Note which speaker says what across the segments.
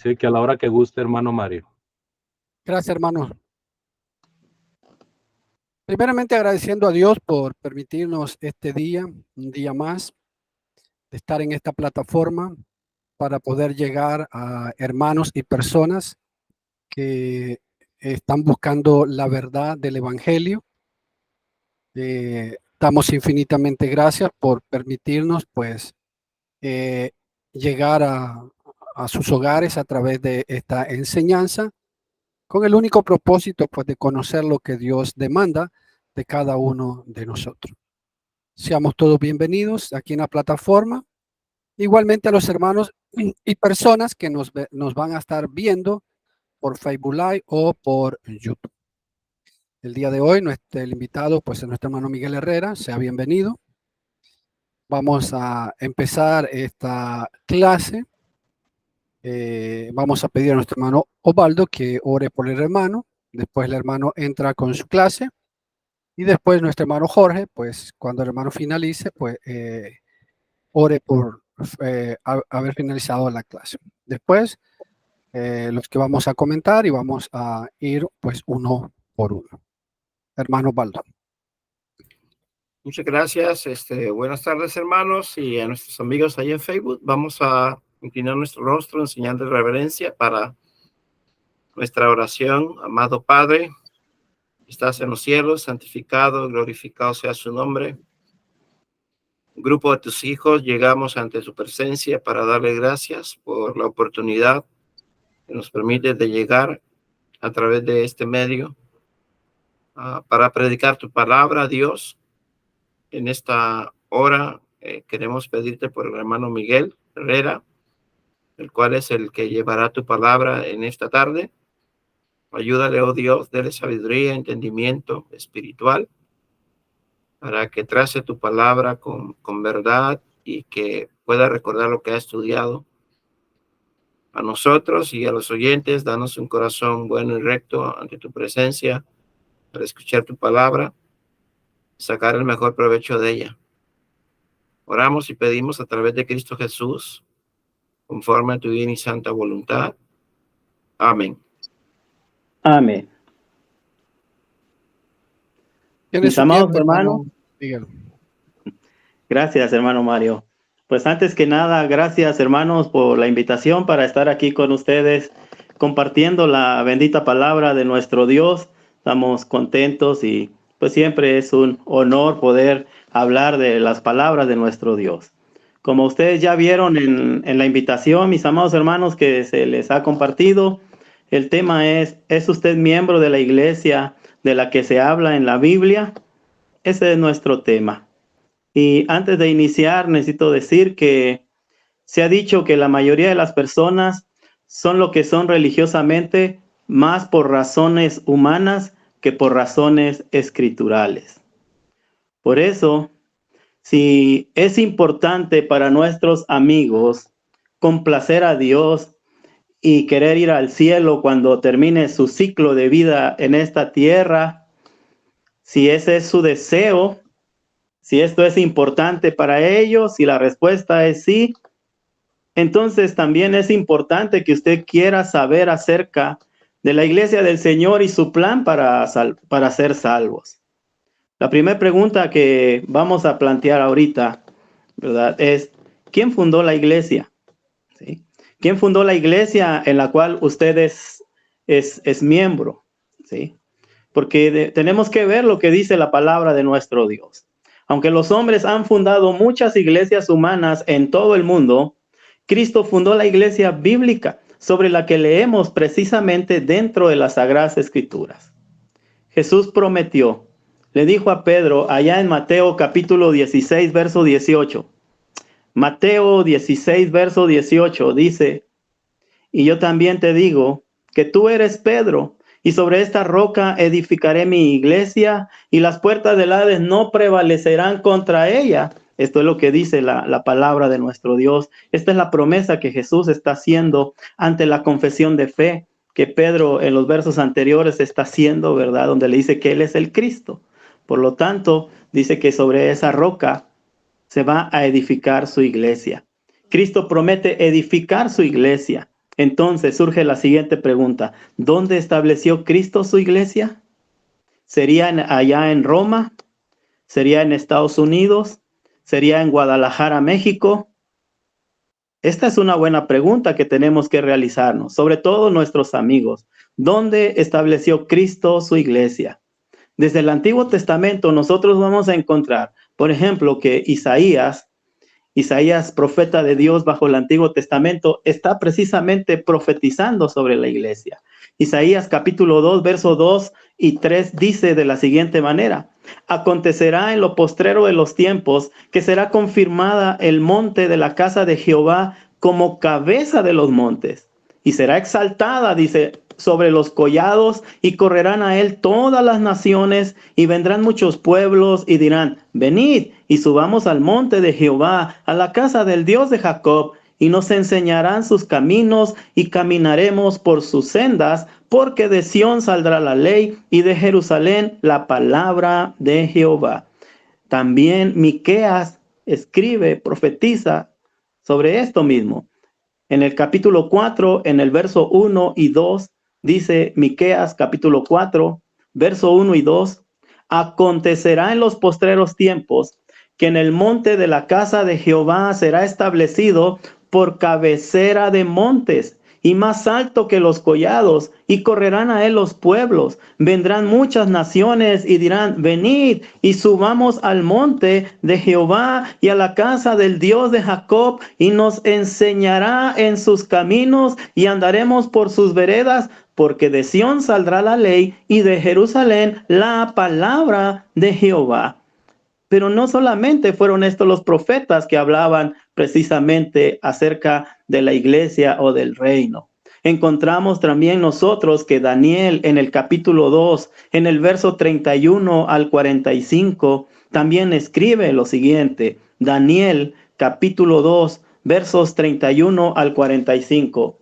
Speaker 1: Así que a la hora que guste, hermano Mario.
Speaker 2: Gracias, hermano. Primeramente agradeciendo a Dios por permitirnos este día, un día más, de estar en esta plataforma para poder llegar a hermanos y personas que están buscando la verdad del Evangelio. Damos infinitamente gracias por permitirnos, pues, llegar a sus hogares a través de esta enseñanza, con el único propósito, pues, de conocer lo que Dios demanda de cada uno de nosotros. Seamos todos bienvenidos aquí en la plataforma. Igualmente a los hermanos y personas que nos van a estar viendo por Facebook Live o por YouTube. El día de hoy, el invitado, pues, es nuestro hermano Miguel Herrera. Sea bienvenido. Vamos a empezar esta clase. Vamos a pedir a nuestro hermano Osvaldo que ore por el hermano. Después el hermano entra con su clase. Y después nuestro hermano Jorge, pues cuando el hermano finalice, pues ore por haber finalizado la clase. Después, los que vamos a comentar y vamos a ir pues uno por uno. Hermano Osvaldo.
Speaker 3: Muchas gracias. Buenas tardes, hermanos, y a nuestros amigos ahí en Facebook. Vamos a inclinar nuestro rostro en señal de reverencia para nuestra oración. Amado Padre, estás en los cielos, santificado, glorificado sea su nombre. Un grupo de tus hijos llegamos ante su presencia para darle gracias por la oportunidad que nos permite de llegar a través de este medio para predicar tu palabra, Dios. En esta hora queremos pedirte por el hermano Miguel Herrera, el cual es el que llevará tu palabra en esta tarde. Ayúdale, oh Dios, dale sabiduría, entendimiento espiritual, para que trace tu palabra con verdad y que pueda recordar lo que ha estudiado. A nosotros y a los oyentes, danos un corazón bueno y recto ante tu presencia para escuchar tu palabra, sacar el mejor provecho de ella. Oramos y pedimos a través de Cristo Jesús, conforme a tu bien y santa voluntad. Amén.
Speaker 4: Amén. Mis amados hermanos, gracias, hermano Mario. Pues antes que nada, gracias, hermanos, por la invitación para estar aquí con ustedes, compartiendo la bendita palabra de nuestro Dios. Estamos contentos y pues siempre es un honor poder hablar de las palabras de nuestro Dios. Como ustedes ya vieron en la invitación, mis amados hermanos, que se les ha compartido, el tema ¿es usted miembro de la iglesia de la que se habla en la Biblia? Ese es nuestro tema. Y antes de iniciar, necesito decir que se ha dicho que la mayoría de las personas son lo que son religiosamente más por razones humanas que por razones escriturales. Por eso, si es importante para nuestros amigos complacer a Dios y querer ir al cielo cuando termine su ciclo de vida en esta tierra, si ese es su deseo, si esto es importante para ellos, si la respuesta es sí, entonces también es importante que usted quiera saber acerca de la iglesia del Señor y su plan para ser salvos. La primera pregunta que vamos a plantear ahorita, ¿verdad?, es ¿quién fundó la iglesia? ¿Sí? ¿Quién fundó la iglesia en la cual usted es miembro? ¿Sí? Porque tenemos que ver lo que dice la palabra de nuestro Dios. Aunque los hombres han fundado muchas iglesias humanas en todo el mundo, Cristo fundó la iglesia bíblica sobre la que leemos precisamente dentro de las Sagradas Escrituras. Jesús prometió, le dijo a Pedro allá en Mateo capítulo 16, verso 18. Mateo 16, verso 18 dice, y yo también te digo que tú eres Pedro, y sobre esta roca edificaré mi iglesia, y las puertas del Hades no prevalecerán contra ella. Esto es lo que dice la palabra de nuestro Dios. Esta es la promesa que Jesús está haciendo ante la confesión de fe que Pedro en los versos anteriores está haciendo, ¿verdad? Donde le dice que Él es el Cristo. Por lo tanto, dice que sobre esa roca se va a edificar su iglesia. Cristo promete edificar su iglesia. Entonces surge la siguiente pregunta. ¿Dónde estableció Cristo su iglesia? ¿Sería allá en Roma? ¿Sería en Estados Unidos? ¿Sería en Guadalajara, México? Esta es una buena pregunta que tenemos que realizarnos, sobre todo nuestros amigos. ¿Dónde estableció Cristo su iglesia? Desde el Antiguo Testamento nosotros vamos a encontrar, por ejemplo, que Isaías, profeta de Dios bajo el Antiguo Testamento, está precisamente profetizando sobre la iglesia. Isaías capítulo 2, versos 2 y 3 dice de la siguiente manera: acontecerá en lo postrero de los tiempos que será confirmada el monte de la casa de Jehová como cabeza de los montes, y será exaltada, dice, sobre los collados, y correrán a él todas las naciones, y vendrán muchos pueblos y dirán: venid y subamos al monte de Jehová, a la casa del Dios de Jacob, y nos enseñarán sus caminos y caminaremos por sus sendas, porque de Sión saldrá la ley y de Jerusalén la palabra de Jehová. También Miqueas escribe, profetiza sobre esto mismo. En el capítulo 4, en el verso 1 y 2, dice Miqueas capítulo 4, verso 1 y 2, acontecerá en los postreros tiempos que en el monte de la casa de Jehová será establecido por cabecera de montes y más alto que los collados, y correrán a él los pueblos. Vendrán muchas naciones y dirán: venid y subamos al monte de Jehová y a la casa del Dios de Jacob, y nos enseñará en sus caminos y andaremos por sus veredas, porque de Sión saldrá la ley y de Jerusalén la palabra de Jehová. Pero no solamente fueron estos los profetas que hablaban precisamente acerca de la iglesia o del reino. Encontramos también nosotros que Daniel en el capítulo 2, en el verso 31 al 45, también escribe lo siguiente. Daniel capítulo 2, versos 31 al 45.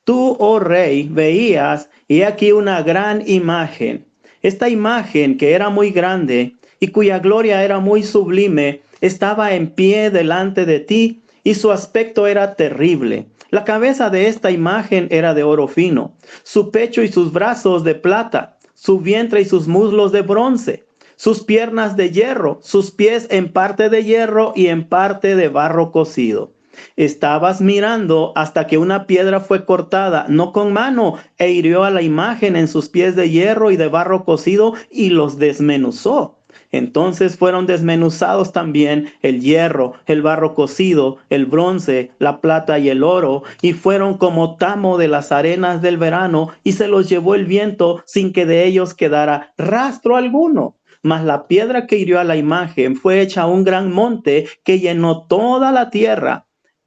Speaker 4: Tú, oh rey, veías, y aquí una gran imagen. Esta imagen, que era muy grande y cuya gloria era muy sublime, estaba en pie delante de ti, y su aspecto era terrible. La cabeza de esta imagen era de oro fino, su pecho y sus brazos de plata, su vientre y sus muslos de bronce, sus piernas de hierro, sus pies en parte de hierro y en parte de barro cocido. Estabas mirando hasta que una piedra fue cortada, no con mano, e hirió a la imagen en sus pies de hierro y de barro cocido y los desmenuzó. Entonces fueron desmenuzados también el hierro, el barro cocido, el bronce, la plata y el oro, y fueron como tamo de las arenas del verano, y se los llevó el viento sin que de ellos quedara rastro alguno. Mas la piedra que hirió a la imagen fue hecha un gran monte que llenó toda la tierra.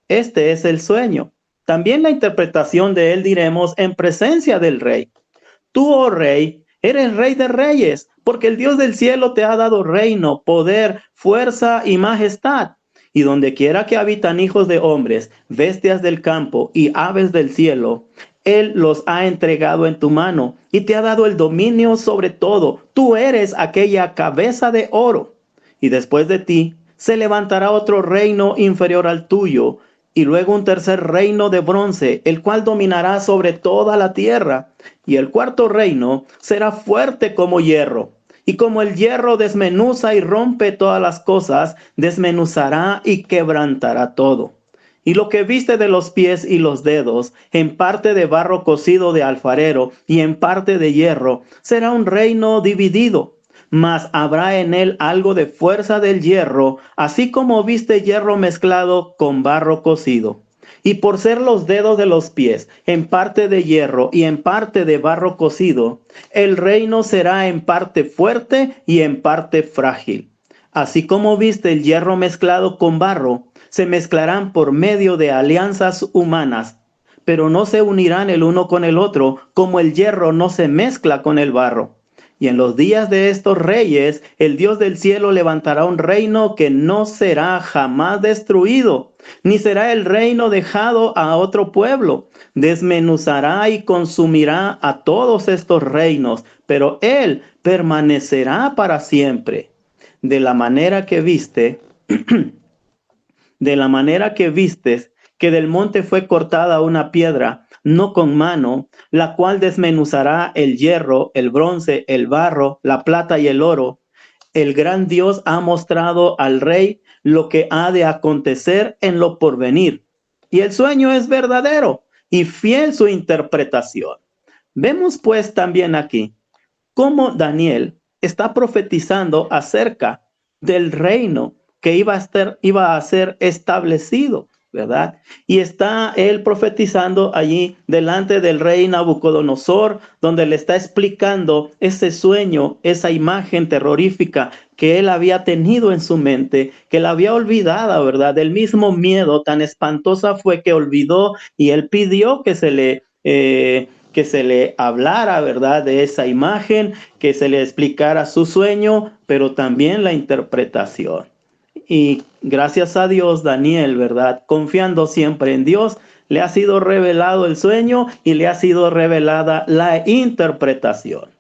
Speaker 4: Este es el sueño. También la interpretación de él diremos en presencia del rey. Tú, oh rey, eres rey de reyes, porque el Dios del cielo te ha dado reino, poder, fuerza y majestad. Y donde quiera que habitan hijos de hombres, bestias del campo y aves del cielo, Él los ha entregado en tu mano y te ha dado el dominio sobre todo. Tú eres aquella cabeza de oro. Y después de ti se levantará otro reino inferior al tuyo, y luego un tercer reino de bronce, el cual dominará sobre toda la tierra. Y el cuarto reino será fuerte como hierro. Y como el hierro desmenuza y rompe todas las cosas, desmenuzará y quebrantará todo. Y lo que viste de los pies y los dedos, en parte de barro cocido de alfarero y en parte de hierro, será un reino dividido. Mas habrá en él algo de fuerza del hierro, así como viste hierro mezclado con barro cocido. Y por ser los dedos de los pies en parte de hierro y en parte de barro cocido, el reino será en parte fuerte y en parte frágil. Así como viste el hierro mezclado con barro, se mezclarán por medio de alianzas humanas, pero no se unirán el uno con el otro, como el hierro no se mezcla con el barro. Y en los días de estos reyes, el Dios del cielo levantará un reino que no será jamás destruido, ni será el reino dejado a otro pueblo. Desmenuzará y consumirá a todos estos reinos, pero él permanecerá para siempre. De la manera que viste, de la manera que vistes que del monte fue cortada una piedra, no con mano, la cual desmenuzará el hierro, el bronce, el barro, la plata y el oro. El gran Dios ha mostrado al rey lo que ha de acontecer en lo porvenir. Y el sueño es verdadero y fiel su interpretación. Vemos pues también aquí cómo Daniel está profetizando acerca del reino que iba a ser establecido, ¿verdad? Y está él profetizando allí delante del rey Nabucodonosor, donde le está explicando ese sueño, esa imagen terrorífica que él había tenido en su mente, que la había olvidado, ¿verdad? Del mismo miedo tan espantosa fue que olvidó, y él pidió que se le hablara, ¿verdad? De esa imagen, que se le explicara su sueño, pero también la interpretación. Y gracias a Dios, Daniel, ¿verdad? Confiando siempre en Dios, le ha sido revelado el sueño y le ha sido revelada la interpretación.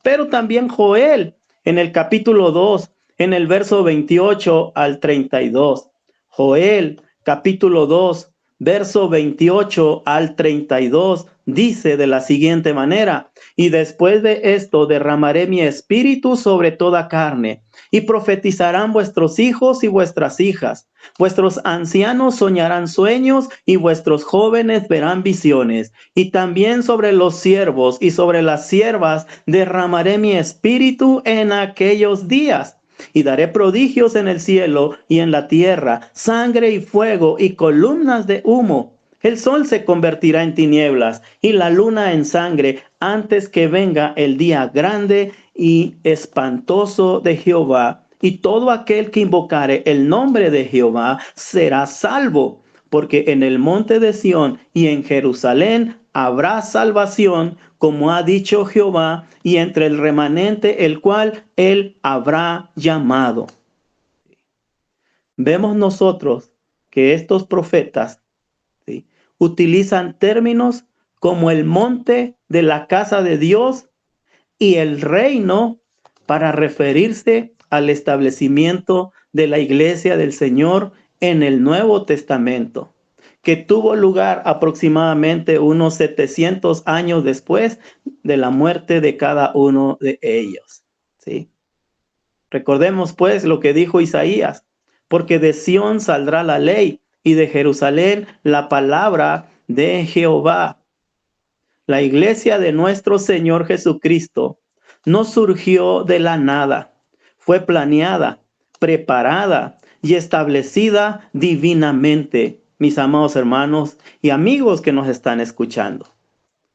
Speaker 4: Pero también Joel, en el capítulo 2, en el verso 28 al 32. Joel, capítulo 2, verso 28 al 32, dice de la siguiente manera: y después de esto derramaré mi espíritu sobre toda carne, y profetizarán vuestros hijos y vuestras hijas. Vuestros ancianos soñarán sueños y vuestros jóvenes verán visiones. Y también sobre los siervos y sobre las siervas derramaré mi espíritu en aquellos días. Y daré prodigios en el cielo y en la tierra, sangre y fuego y columnas de humo. El sol se convertirá en tinieblas y la luna en sangre antes que venga el día grande y espantoso de Jehová. Y todo aquel que invocare el nombre de Jehová será salvo, porque en el monte de Sión y en Jerusalén habrá salvación, como ha dicho Jehová, y entre el remanente el cual él habrá llamado. Vemos nosotros que estos profetas, ¿sí?, utilizan términos como el monte de la casa de Dios y el reino para referirse al establecimiento de la iglesia del Señor en el Nuevo Testamento, que tuvo lugar aproximadamente unos 700 años después de la muerte de cada uno de ellos, ¿sí? Recordemos pues lo que dijo Isaías: porque de Sión saldrá la ley y de Jerusalén la palabra de Jehová. La iglesia de nuestro Señor Jesucristo no surgió de la nada, fue planeada, preparada y establecida divinamente, mis amados hermanos y amigos que nos están escuchando.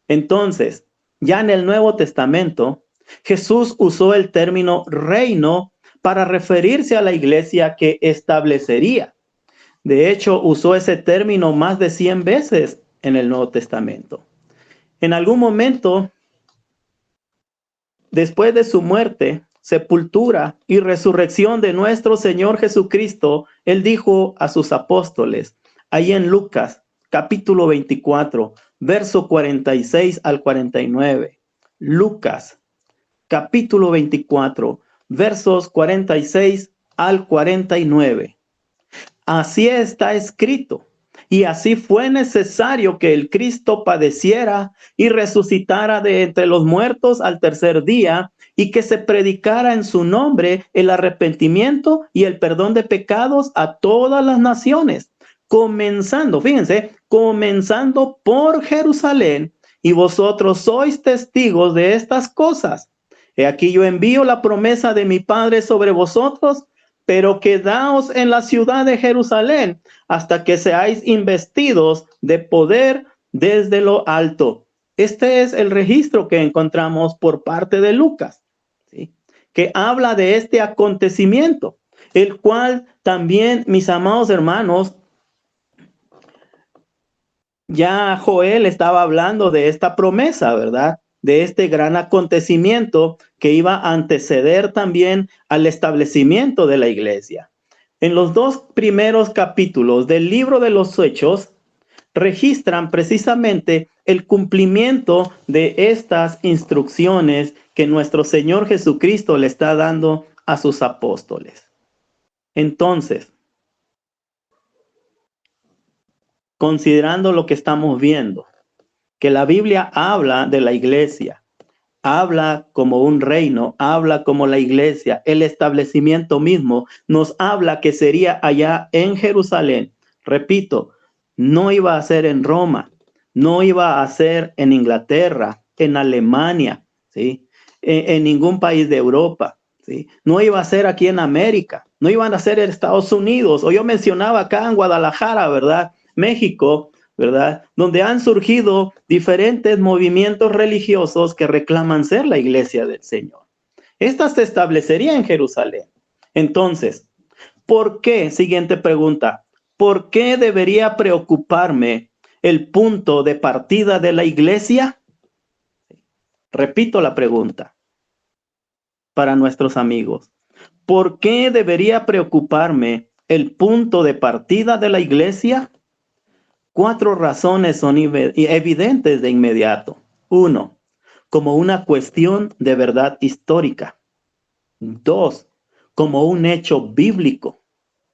Speaker 4: Entonces, ya en el Nuevo Testamento, Jesús usó el término reino para referirse a la iglesia que establecería. De hecho, usó ese término más de 100 veces en el Nuevo Testamento. En algún momento, después de su muerte, sepultura y resurrección de nuestro Señor Jesucristo, él dijo a sus apóstoles, ahí en Lucas, capítulo 24, verso 46 al 49. Lucas, capítulo 24, versos 46 al 49. Así está escrito. Y así fue necesario que el Cristo padeciera y resucitara de entre los muertos al tercer día, y que se predicara en su nombre el arrepentimiento y el perdón de pecados a todas las naciones, comenzando por Jerusalén, y vosotros sois testigos de estas cosas. He aquí yo envío la promesa de mi Padre sobre vosotros, pero quedaos en la ciudad de Jerusalén hasta que seáis investidos de poder desde lo alto. Este es el registro que encontramos por parte de Lucas, ¿sí?, que habla de este acontecimiento, el cual también, mis amados hermanos, ya Joel estaba hablando de esta promesa, ¿verdad?, de este gran acontecimiento que iba a anteceder también al establecimiento de la iglesia. En los 2 primeros capítulos del libro de los Hechos registran precisamente el cumplimiento de estas instrucciones que nuestro Señor Jesucristo le está dando a sus apóstoles. Entonces, considerando lo que estamos viendo, que la Biblia habla de la iglesia, habla como un reino, habla como la iglesia, el establecimiento mismo nos habla que sería allá en Jerusalén. Repito, no iba a ser en Roma, no iba a ser en Inglaterra, en Alemania, ¿sí? En ningún país de Europa, ¿sí? No iba a ser aquí en América, no iban a ser en Estados Unidos, o yo mencionaba acá en Guadalajara, ¿verdad? México, ¿verdad? Donde han surgido diferentes movimientos religiosos que reclaman ser la iglesia del Señor. Esta se establecería en Jerusalén. Entonces, ¿por qué? Siguiente pregunta. ¿Por qué debería preocuparme el punto de partida de la iglesia? Repito la pregunta para nuestros amigos. ¿Por qué debería preocuparme el punto de partida de la iglesia? 4 razones son evidentes de inmediato. 1, como una cuestión de verdad histórica. 2, como un hecho bíblico.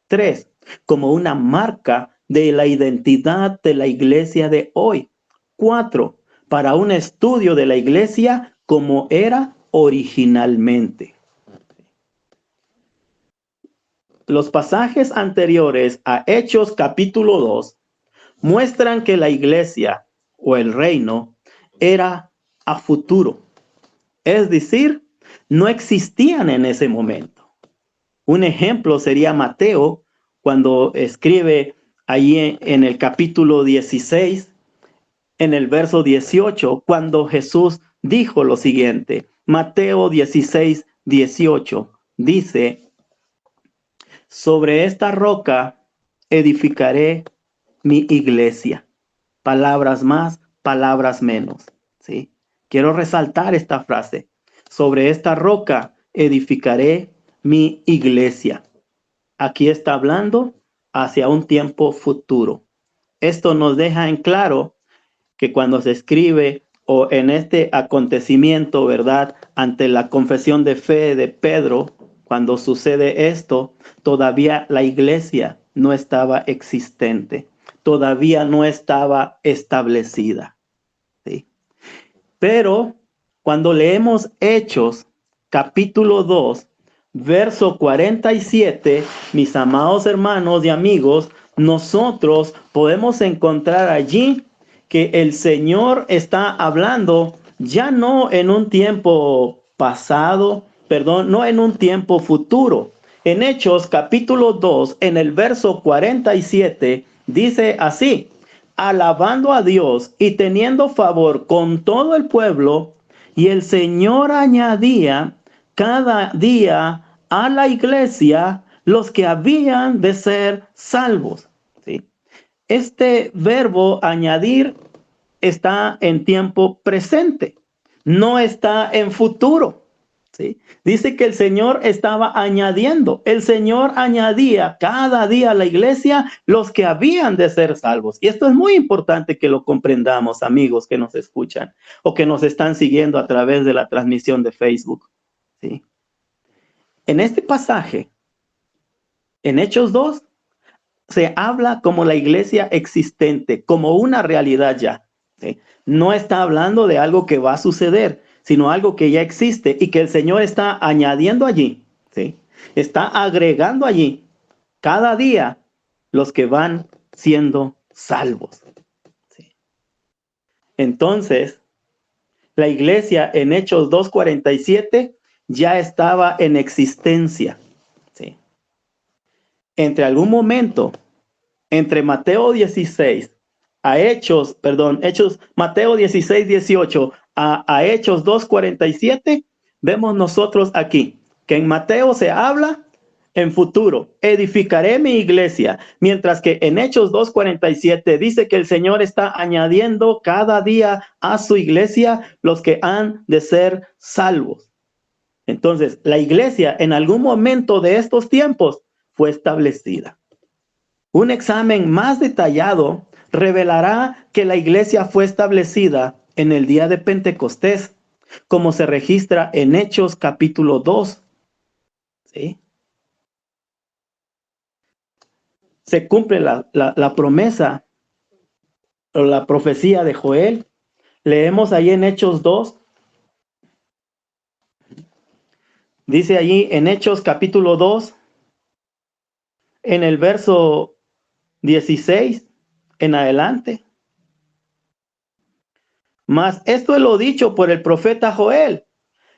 Speaker 4: 3, como una marca de la identidad de la iglesia de hoy. 4, para un estudio de la iglesia como era originalmente. Los pasajes anteriores a Hechos capítulo 2 muestran que la iglesia o el reino era a futuro. Es decir, no existían en ese momento. Un ejemplo sería Mateo, cuando escribe allí en el capítulo 16, en el verso 18, cuando Jesús dijo lo siguiente. Mateo 16, 18 dice: sobre esta roca edificaré mi iglesia. Palabras más, palabras menos, ¿sí? Quiero resaltar esta frase. Sobre esta roca edificaré mi iglesia. Aquí está hablando hacia un tiempo futuro. Esto nos deja en claro que cuando se escribe o en este acontecimiento, ¿verdad? Ante la confesión de fe de Pedro, cuando sucede esto, todavía la iglesia no estaba existente, todavía no estaba establecida, ¿sí? Pero cuando leemos Hechos, capítulo 2, verso 47, mis amados hermanos y amigos, nosotros podemos encontrar allí que el Señor está hablando ya no en un tiempo pasado, no en un tiempo futuro. En Hechos capítulo 2, en el verso 47, dice así: alabando a Dios y teniendo favor con todo el pueblo, y el Señor añadía cada día a la iglesia los que habían de ser salvos. ¿Sí? Este verbo añadir está en tiempo presente, no está en futuro, ¿sí? Dice que el Señor estaba añadiendo, el Señor añadía cada día a la iglesia los que habían de ser salvos. Y esto es muy importante que lo comprendamos, amigos que nos escuchan o que nos están siguiendo a través de la transmisión de Facebook, ¿sí? En este pasaje, en Hechos 2, se habla como la iglesia existente, como una realidad ya, ¿sí? No está hablando de algo que va a suceder, sino algo que ya existe y que el Señor está añadiendo allí, ¿sí? Está agregando allí cada día los que van siendo salvos, ¿sí? Entonces, la iglesia en Hechos 2:47 ya estaba en existencia, ¿sí? Entre Mateo 16 a Mateo 16, 18 a Hechos 2:47, vemos nosotros aquí que en Mateo se habla en futuro, edificaré mi iglesia, mientras que en Hechos 2:47 dice que el Señor está añadiendo cada día a su iglesia los que han de ser salvos. Entonces, la iglesia en algún momento de estos tiempos fue establecida. Un examen más detallado revelará que la iglesia fue establecida en el día de Pentecostés, como se registra en Hechos capítulo 2. ¿Sí? Se cumple la promesa o la profecía de Joel, Leemos ahí en Hechos 2. Dice allí en Hechos capítulo 2, en el verso 16 en adelante. Mas esto es lo dicho por el profeta Joel.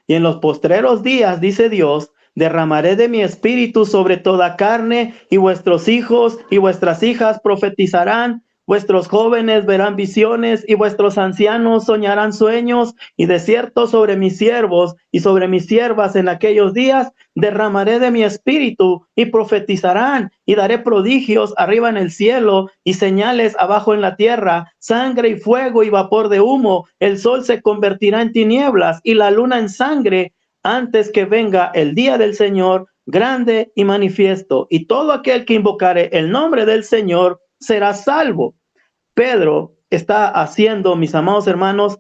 Speaker 4: Y en los postreros días, dice Dios, derramaré de mi espíritu sobre toda carne, y vuestros hijos y vuestras hijas profetizarán, vuestros jóvenes verán visiones, y vuestros ancianos soñarán sueños, y de cierto sobre mis siervos y sobre mis siervas en aquellos días derramaré de mi espíritu, y profetizarán, y daré prodigios arriba en el cielo, y señales abajo en la tierra, sangre y fuego y vapor de humo. El sol se convertirá en tinieblas, y la luna en sangre, antes que venga el día del Señor grande y manifiesto, y todo aquel que invocare el nombre del Señor será salvo. Pedro está haciendo, mis amados hermanos,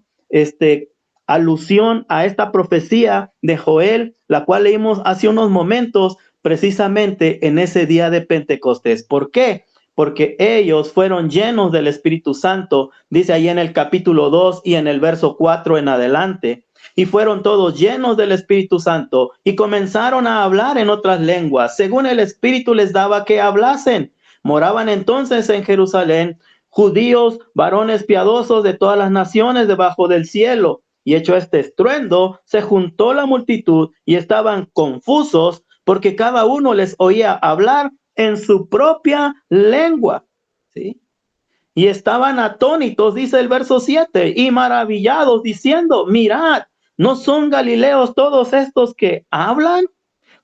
Speaker 4: alusión a esta profecía de Joel, la cual leímos hace unos momentos, precisamente en ese día de Pentecostés. ¿Por qué? Porque ellos fueron llenos del Espíritu Santo, dice ahí en el capítulo 2 y en el verso 4 en adelante. Y fueron todos llenos del Espíritu Santo y comenzaron a hablar en otras lenguas, según el Espíritu les daba que hablasen. Moraban entonces en Jerusalén judíos, varones piadosos de todas las naciones debajo del cielo. Y hecho este estruendo, se juntó la multitud y estaban confusos, porque cada uno les oía hablar en su propia lengua. ¿Sí? Y estaban atónitos, dice el verso 7, y maravillados, diciendo: mirad, ¿no son galileos todos estos que hablan?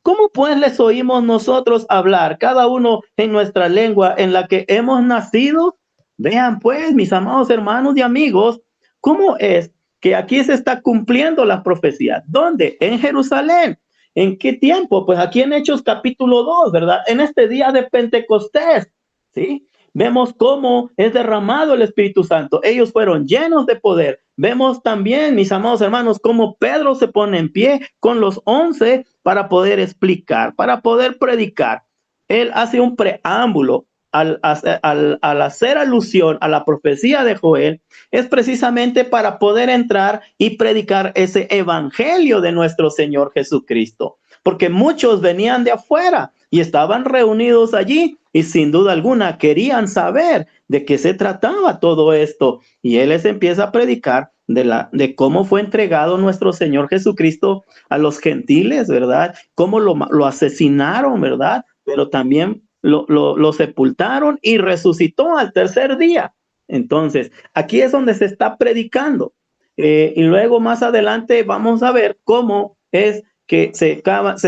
Speaker 4: ¿Cómo pues les oímos nosotros hablar, cada uno en nuestra lengua en la que hemos nacido? Vean pues, mis amados hermanos y amigos, cómo es que aquí se está cumpliendo la profecía. ¿Dónde? En Jerusalén. ¿En qué tiempo? Pues aquí en Hechos capítulo 2, ¿verdad? En este día de Pentecostés, ¿sí? Vemos cómo es derramado el Espíritu Santo. Ellos fueron llenos de poder. Vemos también, mis amados hermanos, cómo Pedro se pone en pie con los 11 para poder explicar, para poder predicar. Él hace un preámbulo al hacer alusión a la profecía de Joel, es precisamente para poder entrar y predicar ese evangelio de nuestro Señor Jesucristo. Porque muchos venían de afuera y estaban reunidos allí y sin duda alguna querían saber de qué se trataba todo esto. Y él les empieza a predicar de cómo fue entregado nuestro Señor Jesucristo a los gentiles, ¿verdad? Cómo lo asesinaron, ¿verdad? Pero también lo sepultaron y resucitó al tercer día. Entonces, aquí es donde se está predicando. Y luego más adelante vamos a ver cómo es que se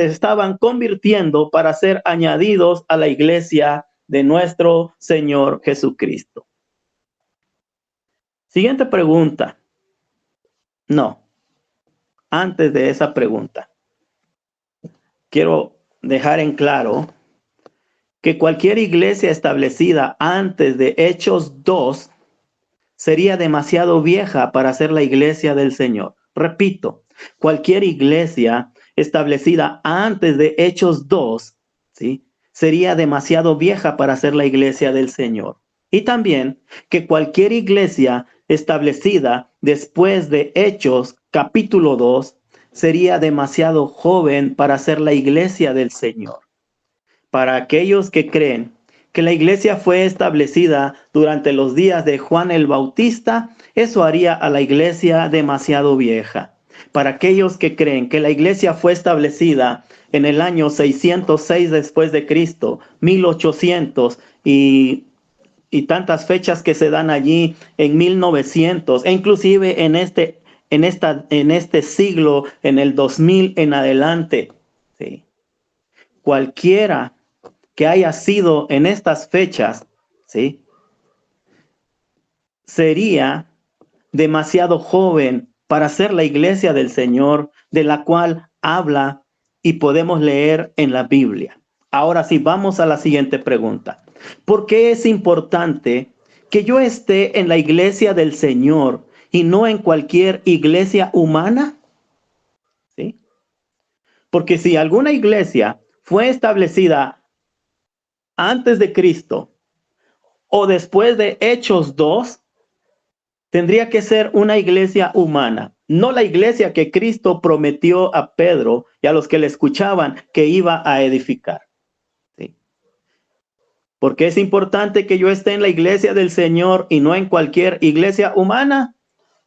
Speaker 4: estaban convirtiendo para ser añadidos a la iglesia de nuestro Señor Jesucristo. Siguiente pregunta. No, antes de esa pregunta, quiero dejar en claro que cualquier iglesia establecida antes de Hechos 2 sería demasiado vieja para ser la iglesia del Señor. Repito, cualquier iglesia establecida antes de Hechos 2, ¿sí?, sería demasiado vieja para ser la iglesia del Señor. Y también que cualquier iglesia establecida después de Hechos capítulo 2 sería demasiado joven para ser la iglesia del Señor. Para aquellos que creen que la iglesia fue establecida durante los días de Juan el Bautista, eso haría a la iglesia demasiado vieja. Para aquellos que creen que la iglesia fue establecida en el año 606 después de Cristo, 1800 y tantas fechas que se dan allí en 1900, e inclusive en este siglo, en el 2000 en adelante, ¿sí?, cualquiera que haya sido en estas fechas, ¿sí?, sería demasiado joven para ser la iglesia del Señor, de la cual habla y podemos leer en la Biblia. Ahora sí, vamos a la siguiente pregunta. ¿Por qué es importante que yo esté en la iglesia del Señor y no en cualquier iglesia humana? ¿Sí? Porque si alguna iglesia fue establecida antes de Cristo o después de Hechos 2, tendría que ser una iglesia humana, no la iglesia que Cristo prometió a Pedro y a los que le escuchaban que iba a edificar. ¿Sí? Porque es importante que yo esté en la iglesia del Señor y no en cualquier iglesia humana.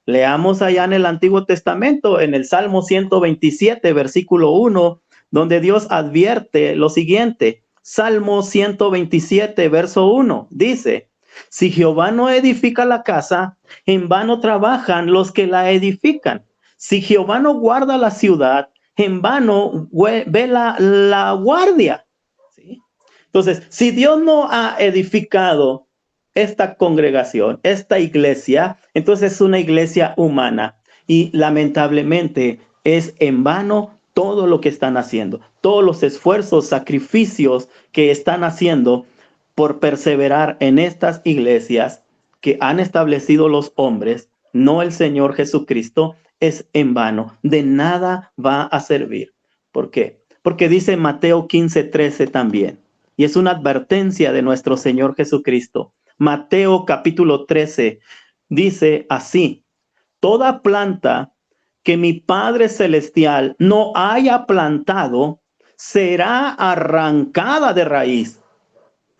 Speaker 4: Leamos allá en el Antiguo Testamento, en el Salmo 127, versículo 1, donde Dios advierte lo siguiente. Salmo 127, verso 1, dice: si Jehová no edifica la casa, en vano trabajan los que la edifican. Si Jehová no guarda la ciudad, en vano vela la guardia. ¿Sí? Entonces, si Dios no ha edificado esta congregación, esta iglesia, entonces es una iglesia humana y lamentablemente es en vano todo lo que están haciendo, todos los esfuerzos, sacrificios que están haciendo por perseverar en estas iglesias que han establecido los hombres, no el Señor Jesucristo, es en vano, de nada va a servir. ¿Por qué? Porque dice Mateo 15:13 también, y es una advertencia de nuestro Señor Jesucristo. Mateo capítulo 13 dice así: toda planta que mi Padre Celestial no haya plantado será arrancada de raíz.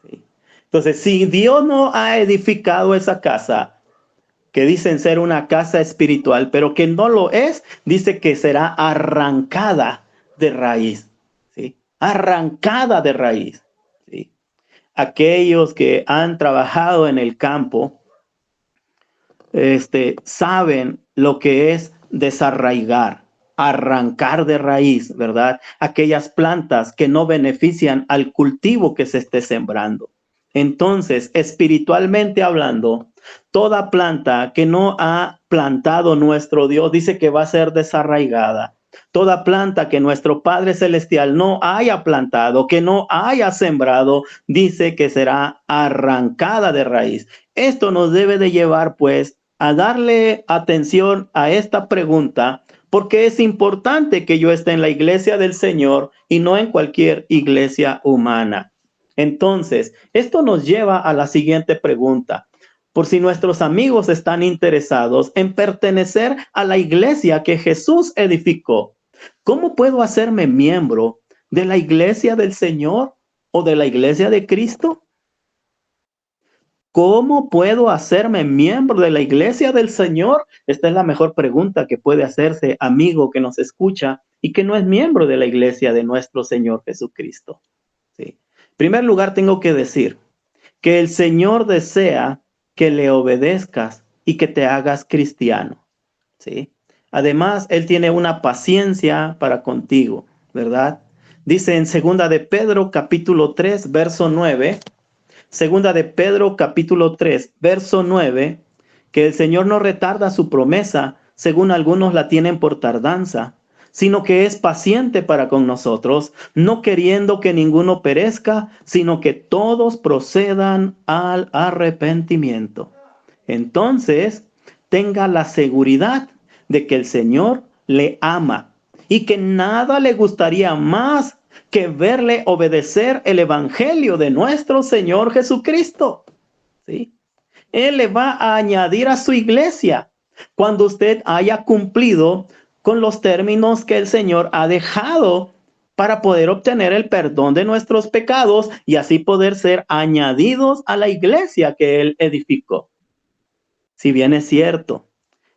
Speaker 4: ¿Sí? Entonces, si Dios no ha edificado esa casa, que dicen ser una casa espiritual, pero que no lo es, dice que será arrancada de raíz. ¿Sí? Arrancada de raíz. ¿Sí? Aquellos que han trabajado en el campo, saben lo que es desarraigar, arrancar de raíz, ¿verdad? Aquellas plantas que no benefician al cultivo que se esté sembrando. Entonces, espiritualmente hablando, toda planta que no ha plantado nuestro Dios dice que va a ser desarraigada. Toda planta que nuestro Padre Celestial no haya plantado, que no haya sembrado, dice que será arrancada de raíz. Esto nos debe de llevar, pues, a darle atención a esta pregunta, porque es importante que yo esté en la iglesia del Señor y no en cualquier iglesia humana. Entonces, esto nos lleva a la siguiente pregunta. Por si nuestros amigos están interesados en pertenecer a la iglesia que Jesús edificó, ¿cómo puedo hacerme miembro de la iglesia del Señor o de la iglesia de Cristo? ¿Cómo puedo hacerme miembro de la iglesia del Señor? Esta es la mejor pregunta que puede hacerse, amigo que nos escucha y que no es miembro de la iglesia de nuestro Señor Jesucristo. ¿Sí? En primer lugar, tengo que decir que el Señor desea que le obedezcas y que te hagas cristiano. ¿Sí? Además, Él tiene una paciencia para contigo, ¿verdad? Dice en 2 de Pedro capítulo 3, verso 9, 2 de Pedro capítulo 3, verso 9, que el Señor no retarda su promesa, según algunos la tienen por tardanza, sino que es paciente para con nosotros, no queriendo que ninguno perezca, sino que todos procedan al arrepentimiento. Entonces, tenga la seguridad de que el Señor le ama y que nada le gustaría más que verle obedecer el evangelio de nuestro Señor Jesucristo. ¿Sí? Él le va a añadir a su iglesia cuando usted haya cumplido con los términos que el Señor ha dejado para poder obtener el perdón de nuestros pecados y así poder ser añadidos a la iglesia que Él edificó. Si bien es cierto,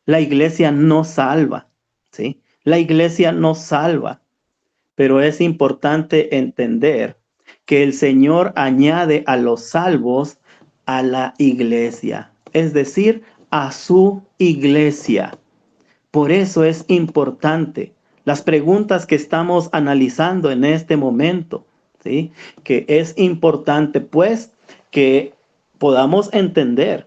Speaker 4: la iglesia no salva, ¿sí? La iglesia no salva, pero es importante entender que el Señor añade a los salvos a la iglesia, es decir, a su iglesia. Por eso es importante las preguntas que estamos analizando en este momento, ¿sí? Que es importante, pues, que podamos entender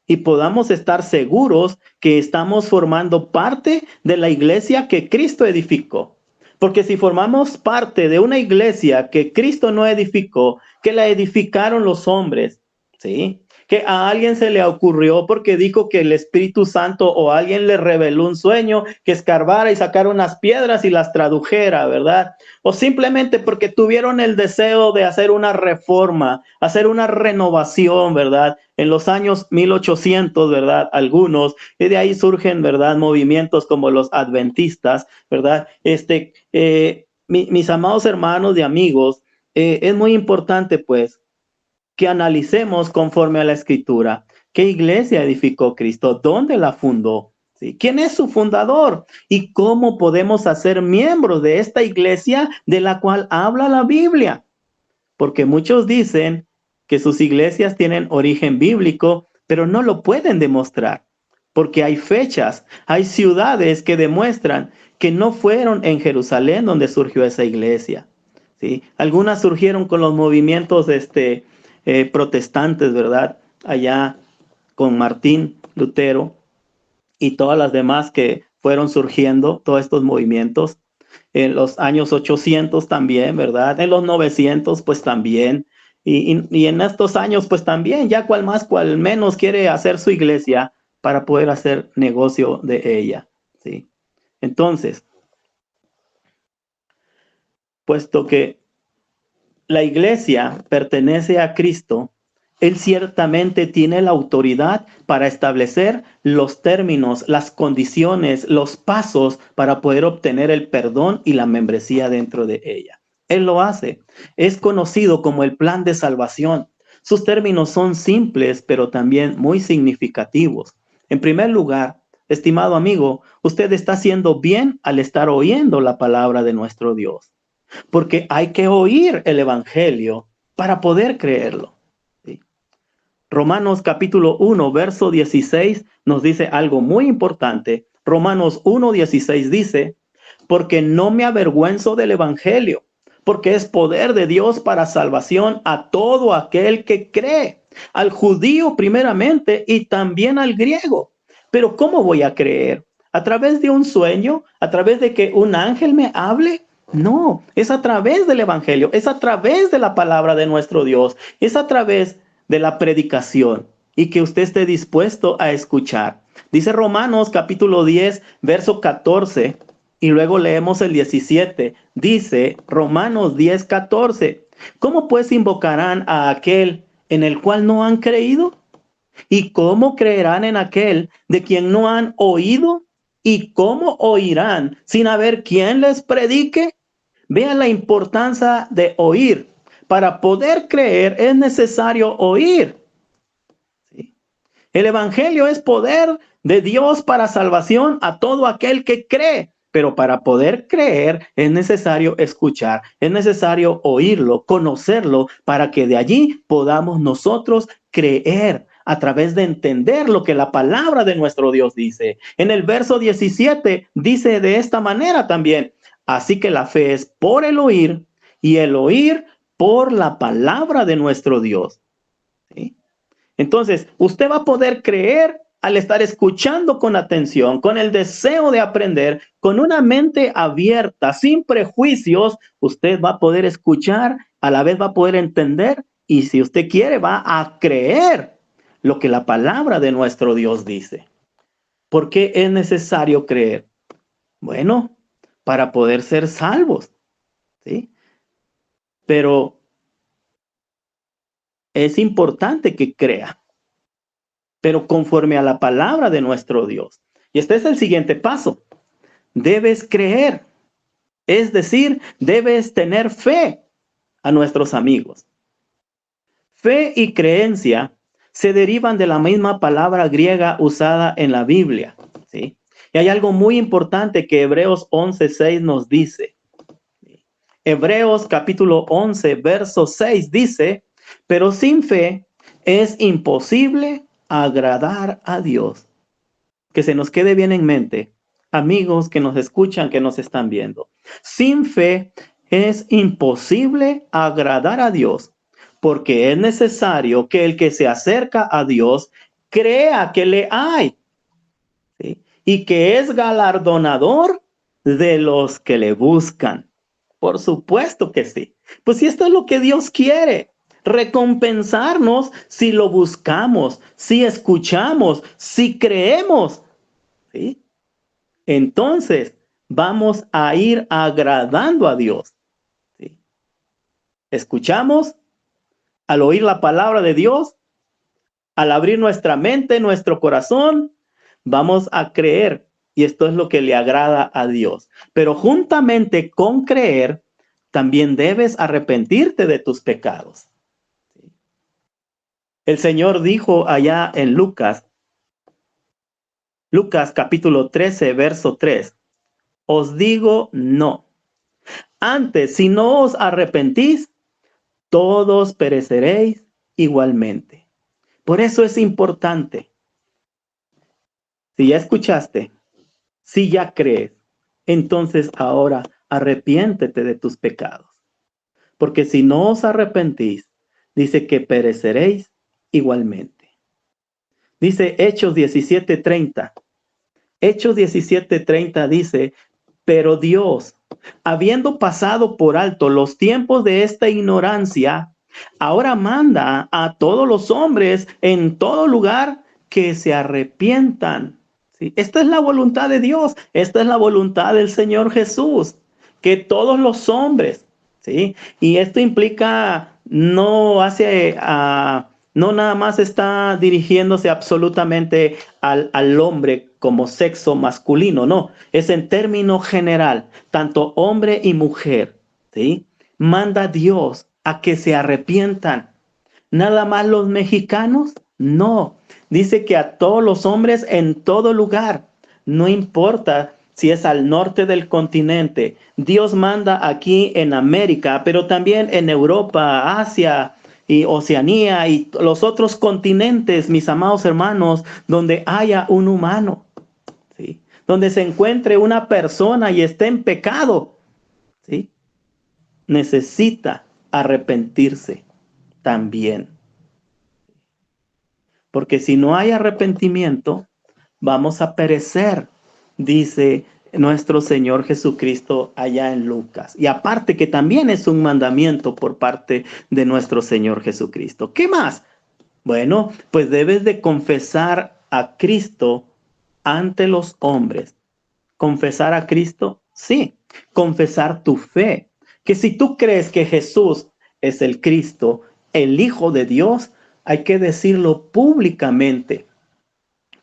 Speaker 4: y podamos estar seguros que estamos formando parte de la iglesia que Cristo edificó. Porque si formamos parte de una iglesia que Cristo no edificó, que la edificaron los hombres, ¿sí? que a alguien se le ocurrió porque dijo que el Espíritu Santo o alguien le reveló un sueño, que escarbara y sacara unas piedras y las tradujera, ¿verdad? O simplemente porque tuvieron el deseo de hacer una reforma, hacer una renovación, ¿verdad? En los años 1800, ¿verdad? Algunos, y de ahí surgen, ¿verdad? Movimientos como los adventistas, ¿verdad? Mis amados hermanos y amigos, es muy importante, pues, que analicemos conforme a la Escritura. ¿Qué iglesia edificó Cristo? ¿Dónde la fundó? ¿Sí? ¿Quién es su fundador? ¿Y cómo podemos hacer miembros de esta iglesia de la cual habla la Biblia? Porque muchos dicen que sus iglesias tienen origen bíblico, pero no lo pueden demostrar. Porque hay fechas, hay ciudades que demuestran que no fueron en Jerusalén donde surgió esa iglesia. ¿Sí? Algunas surgieron con los movimientos protestantes, ¿verdad? Allá con Martín Lutero y todas las demás que fueron surgiendo, todos estos movimientos. En los años 800 también, ¿verdad? En los 900 pues también. Y en estos años pues también, ya cual más, cual menos quiere hacer su iglesia para poder hacer negocio de ella, ¿sí? Entonces, puesto que la iglesia pertenece a Cristo, Él ciertamente tiene la autoridad para establecer los términos, las condiciones, los pasos para poder obtener el perdón y la membresía dentro de ella. Él lo hace. Es conocido como el plan de salvación. Sus términos son simples, pero también muy significativos. En primer lugar, estimado amigo, usted está haciendo bien al estar oyendo la palabra de nuestro Dios. Porque hay que oír el evangelio para poder creerlo. ¿Sí? Romanos capítulo 1, verso 16 nos dice algo muy importante. Romanos 1:16 dice, porque no me avergüenzo del evangelio, porque es poder de Dios para salvación a todo aquel que cree, al judío primeramente y también al griego. Pero ¿cómo voy a creer? ¿A través de un sueño? ¿A través de que un ángel me hable? No, es a través del evangelio, es a través de la palabra de nuestro Dios, es a través de la predicación y que usted esté dispuesto a escuchar. Dice Romanos capítulo 10, verso 14, y luego leemos el 17. Dice Romanos 10, 14. ¿Cómo pues invocarán a aquel en el cual no han creído? ¿Y cómo creerán en aquel de quien no han oído? ¿Y cómo oirán sin haber quien les predique? Vean la importancia de oír. Para poder creer es necesario oír. ¿Sí? El evangelio es poder de Dios para salvación a todo aquel que cree. Pero para poder creer es necesario escuchar, es necesario oírlo, conocerlo, para que de allí podamos nosotros creer a través de entender lo que la palabra de nuestro Dios dice. En el verso 17 dice de esta manera también, así que la fe es por el oír y el oír por la palabra de nuestro Dios. ¿Sí? Entonces, usted va a poder creer al estar escuchando con atención, con el deseo de aprender, con una mente abierta, sin prejuicios. Usted va a poder escuchar, a la vez va a poder entender y si usted quiere va a creer lo que la palabra de nuestro Dios dice. ¿Por qué es necesario creer? Bueno, para poder ser salvos, ¿sí? Pero es importante que crea, pero conforme a la palabra de nuestro Dios. Y este es el siguiente paso. Debes creer, es decir, debes tener fe a nuestros amigos. Fe y creencia se derivan de la misma palabra griega usada en la Biblia, ¿sí? Y hay algo muy importante que Hebreos 11:6 nos dice. Hebreos capítulo 11, verso 6 dice, pero sin fe es imposible agradar a Dios. Que se nos quede bien en mente, amigos que nos escuchan, que nos están viendo. Sin fe es imposible agradar a Dios, porque es necesario que el que se acerca a Dios crea que le hay, ¿sí? Y que es galardonador de los que le buscan. Por supuesto que sí. Pues si esto es lo que Dios quiere, recompensarnos si lo buscamos, si escuchamos, si creemos. ¿Sí? Entonces vamos a ir agradando a Dios. ¿Sí? Escuchamos, al oír la palabra de Dios, al abrir nuestra mente, nuestro corazón, vamos a creer. Y esto es lo que le agrada a Dios. Pero juntamente con creer, también debes arrepentirte de tus pecados. El Señor dijo allá en Lucas capítulo 13, verso 3. Os digo no. Antes, si no os arrepentís, todos pereceréis igualmente. Por eso es importante. Si ya escuchaste, si ya crees, entonces ahora arrepiéntete de tus pecados. Porque si no os arrepentís, dice que pereceréis igualmente. Dice Hechos 17:30. Hechos 17:30 dice, pero Dios, habiendo pasado por alto los tiempos de esta ignorancia, ahora manda a todos los hombres en todo lugar que se arrepientan. ¿Sí? Esta es la voluntad de Dios, esta es la voluntad del Señor Jesús, que todos los hombres, ¿sí? Y esto implica no nada más está dirigiéndose absolutamente al hombre como sexo masculino, no, es en término general, tanto hombre y mujer, ¿sí? Manda Dios a que se arrepientan. ¿Nada más los mexicanos? No, dice que a todos los hombres en todo lugar, no importa si es al norte del continente, Dios manda aquí en América, pero también en Europa, Asia y Oceanía y los otros continentes, mis amados hermanos, donde haya un humano, ¿sí? Donde se encuentre una persona y esté en pecado, ¿sí? Necesita arrepentirse también. Porque si no hay arrepentimiento, vamos a perecer, dice nuestro Señor Jesucristo allá en Lucas. Y aparte que también es un mandamiento por parte de nuestro Señor Jesucristo. ¿Qué más? Bueno, pues debes de confesar a Cristo ante los hombres. ¿Confesar a Cristo? Sí. Confesar tu fe. Que si tú crees que Jesús es el Cristo, el Hijo de Dios, hay que decirlo públicamente.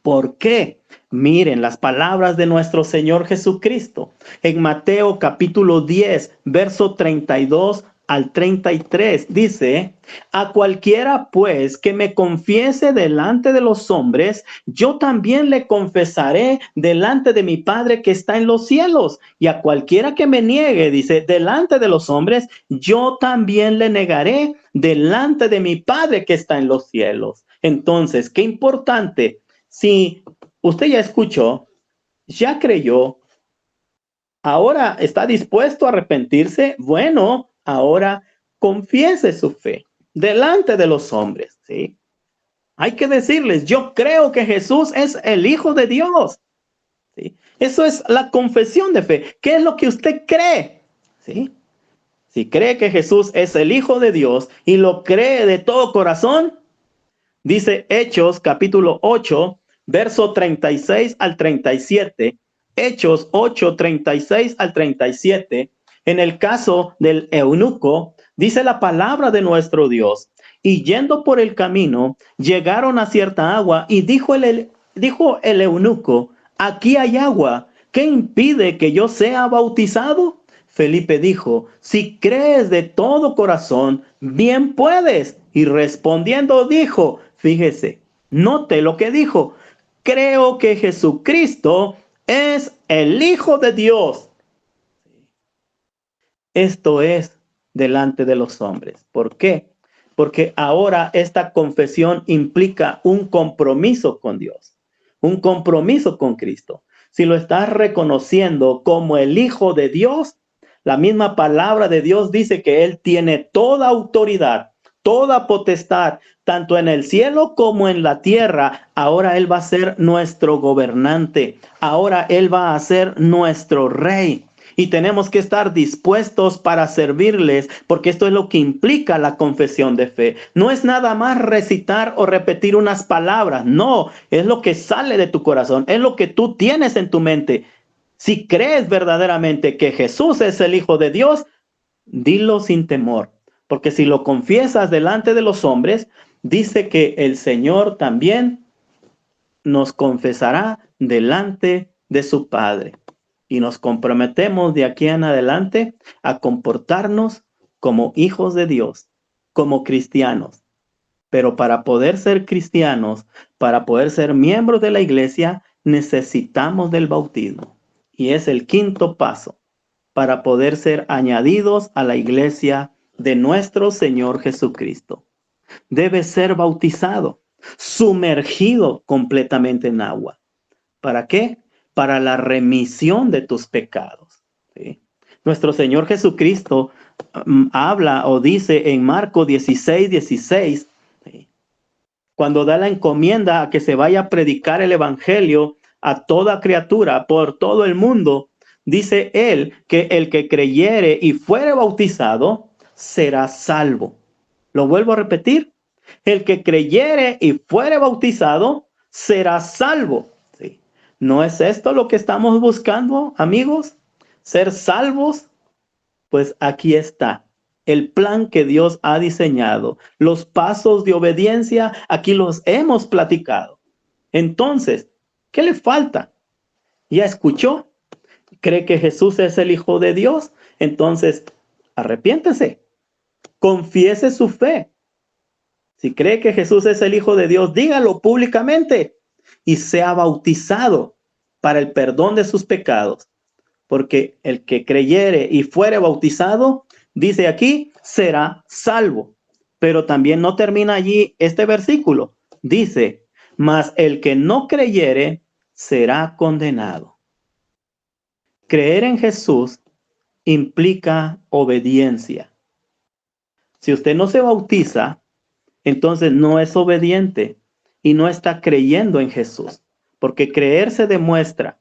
Speaker 4: ¿Por qué? Miren las palabras de nuestro Señor Jesucristo. En Mateo capítulo 10, verso 32 al 33, dice, a cualquiera pues que me confiese delante de los hombres, yo también le confesaré delante de mi Padre que está en los cielos. Y a cualquiera que me niegue, dice, delante de los hombres, yo también le negaré delante de mi Padre que está en los cielos. Entonces, qué importante. Si usted ya escuchó, ya creyó, ahora está dispuesto a arrepentirse, bueno, ahora confiese su fe delante de los hombres, ¿sí? Hay que decirles, yo creo que Jesús es el Hijo de Dios, ¿sí? Eso es la confesión de fe. ¿Qué es lo que usted cree? ¿Sí? Si cree que Jesús es el Hijo de Dios y lo cree de todo corazón, dice Hechos capítulo 8, verso 36 al 37, Hechos 8, 36 al 37, en el caso del eunuco, dice la palabra de nuestro Dios, y yendo por el camino, llegaron a cierta agua, y dijo el eunuco, aquí hay agua, ¿qué impide que yo sea bautizado? Felipe dijo, si crees de todo corazón, bien puedes. Y respondiendo dijo, fíjese, note lo que dijo, creo que Jesucristo es el Hijo de Dios. Esto es delante de los hombres. ¿Por qué? Porque ahora esta confesión implica un compromiso con Dios, un compromiso con Cristo. Si lo estás reconociendo como el Hijo de Dios, la misma palabra de Dios dice que Él tiene toda autoridad, toda potestad, tanto en el cielo como en la tierra. Ahora Él va a ser nuestro gobernante. Ahora Él va a ser nuestro rey. Y tenemos que estar dispuestos para servirles, porque esto es lo que implica la confesión de fe. No es nada más recitar o repetir unas palabras. No, es lo que sale de tu corazón. Es lo que tú tienes en tu mente. Si crees verdaderamente que Jesús es el Hijo de Dios, dilo sin temor. Porque si lo confiesas delante de los hombres, dice que el Señor también nos confesará delante de su Padre. Y nos comprometemos de aquí en adelante a comportarnos como hijos de Dios, como cristianos. Pero para poder ser cristianos, para poder ser miembros de la iglesia, necesitamos del bautismo. Y es el quinto paso para poder ser añadidos a la iglesia de nuestro Señor Jesucristo. Debe ser bautizado, sumergido completamente en agua. ¿Para qué? Para la remisión de tus pecados. ¿Sí? Nuestro Señor Jesucristo habla o dice en Marcos 16:16, ¿sí? Cuando da la encomienda a que se vaya a predicar el evangelio a toda criatura por todo el mundo, dice él que el que creyere y fuere bautizado será salvo. Lo vuelvo a repetir. El que creyere y fuere bautizado será salvo. ¿Sí? ¿No es esto lo que estamos buscando, amigos? ¿Ser salvos? Pues aquí está el plan que Dios ha diseñado. Los pasos de obediencia, aquí los hemos platicado. Entonces, ¿qué le falta? ¿Ya escuchó? ¿Cree que Jesús es el Hijo de Dios? Entonces, arrepiéntese. Confiese su fe. Si cree que Jesús es el Hijo de Dios, dígalo públicamente y sea bautizado para el perdón de sus pecados. Porque el que creyere y fuere bautizado, dice aquí, será salvo. Pero también no termina allí este versículo. Dice, mas el que no creyere será condenado. Creer en Jesús implica obediencia. Si usted no se bautiza, entonces no es obediente y no está creyendo en Jesús. Porque creer se demuestra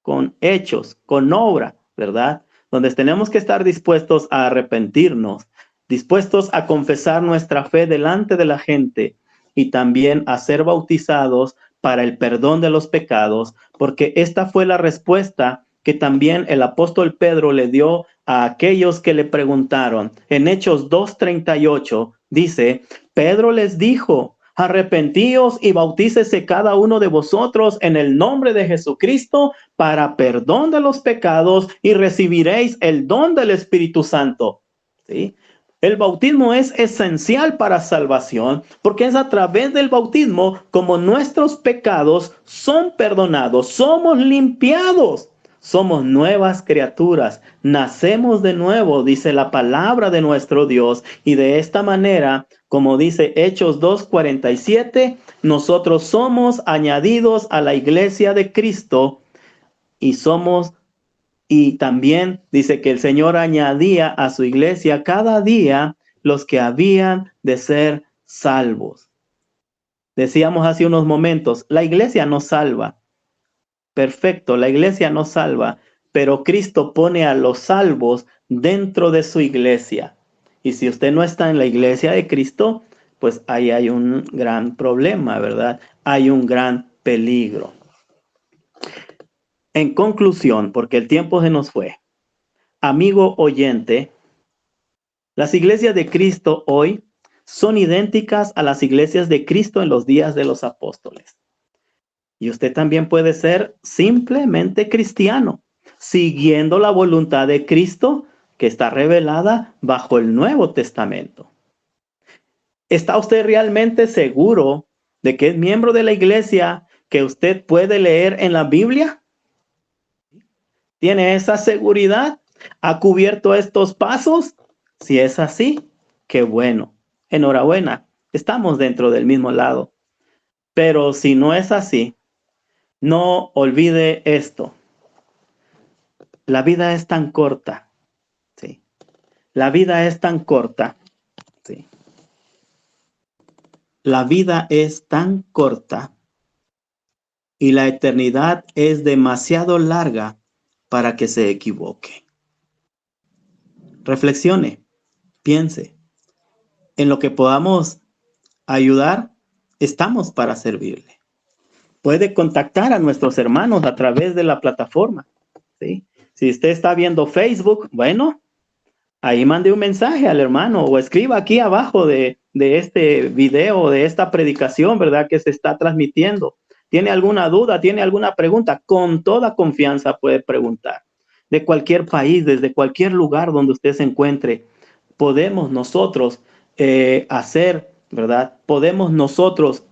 Speaker 4: con hechos, con obra, ¿verdad? Donde tenemos que estar dispuestos a arrepentirnos, dispuestos a confesar nuestra fe delante de la gente y también a ser bautizados para el perdón de los pecados, porque esta fue la respuesta que también el apóstol Pedro le dio a aquellos que le preguntaron. En Hechos 2:38 dice, Pedro les dijo, arrepentíos y bautícese cada uno de vosotros en el nombre de Jesucristo para perdón de los pecados y recibiréis el don del Espíritu Santo. ¿Sí? El bautismo es esencial para salvación porque es a través del bautismo como nuestros pecados son perdonados, somos limpiados. Somos nuevas criaturas, nacemos de nuevo, dice la palabra de nuestro Dios, y de esta manera, como dice Hechos 2:47, nosotros somos añadidos a la iglesia de Cristo y también dice que el Señor añadía a su iglesia cada día los que habían de ser salvos. Decíamos hace unos momentos, la iglesia no salva. Perfecto, la iglesia no salva, pero Cristo pone a los salvos dentro de su iglesia. Y si usted no está en la iglesia de Cristo, pues ahí hay un gran problema, ¿verdad? Hay un gran peligro. En conclusión, porque el tiempo se nos fue, amigo oyente, las iglesias de Cristo hoy son idénticas a las iglesias de Cristo en los días de los apóstoles. Y usted también puede ser simplemente cristiano, siguiendo la voluntad de Cristo que está revelada bajo el Nuevo Testamento. ¿Está usted realmente seguro de que es miembro de la iglesia que usted puede leer en la Biblia? ¿Tiene esa seguridad? ¿Ha cubierto estos pasos? Si es así, qué bueno. Enhorabuena, estamos dentro del mismo lado. Pero si no es así, no olvide esto. La vida es tan corta. ¿Sí? La vida es tan corta. ¿Sí? La vida es tan corta y la eternidad es demasiado larga para que se equivoque. Reflexione, piense. En lo que podamos ayudar, estamos para servirle. Puede contactar a nuestros hermanos a través de la plataforma, ¿sí? Si usted está viendo Facebook, bueno, ahí mande un mensaje al hermano o escriba aquí abajo de este video, de esta predicación, ¿verdad? Que se está transmitiendo. ¿Tiene alguna duda? ¿Tiene alguna pregunta? Con toda confianza puede preguntar. De cualquier país, desde cualquier lugar donde usted se encuentre, podemos nosotros hacer, ¿verdad? Podemos nosotros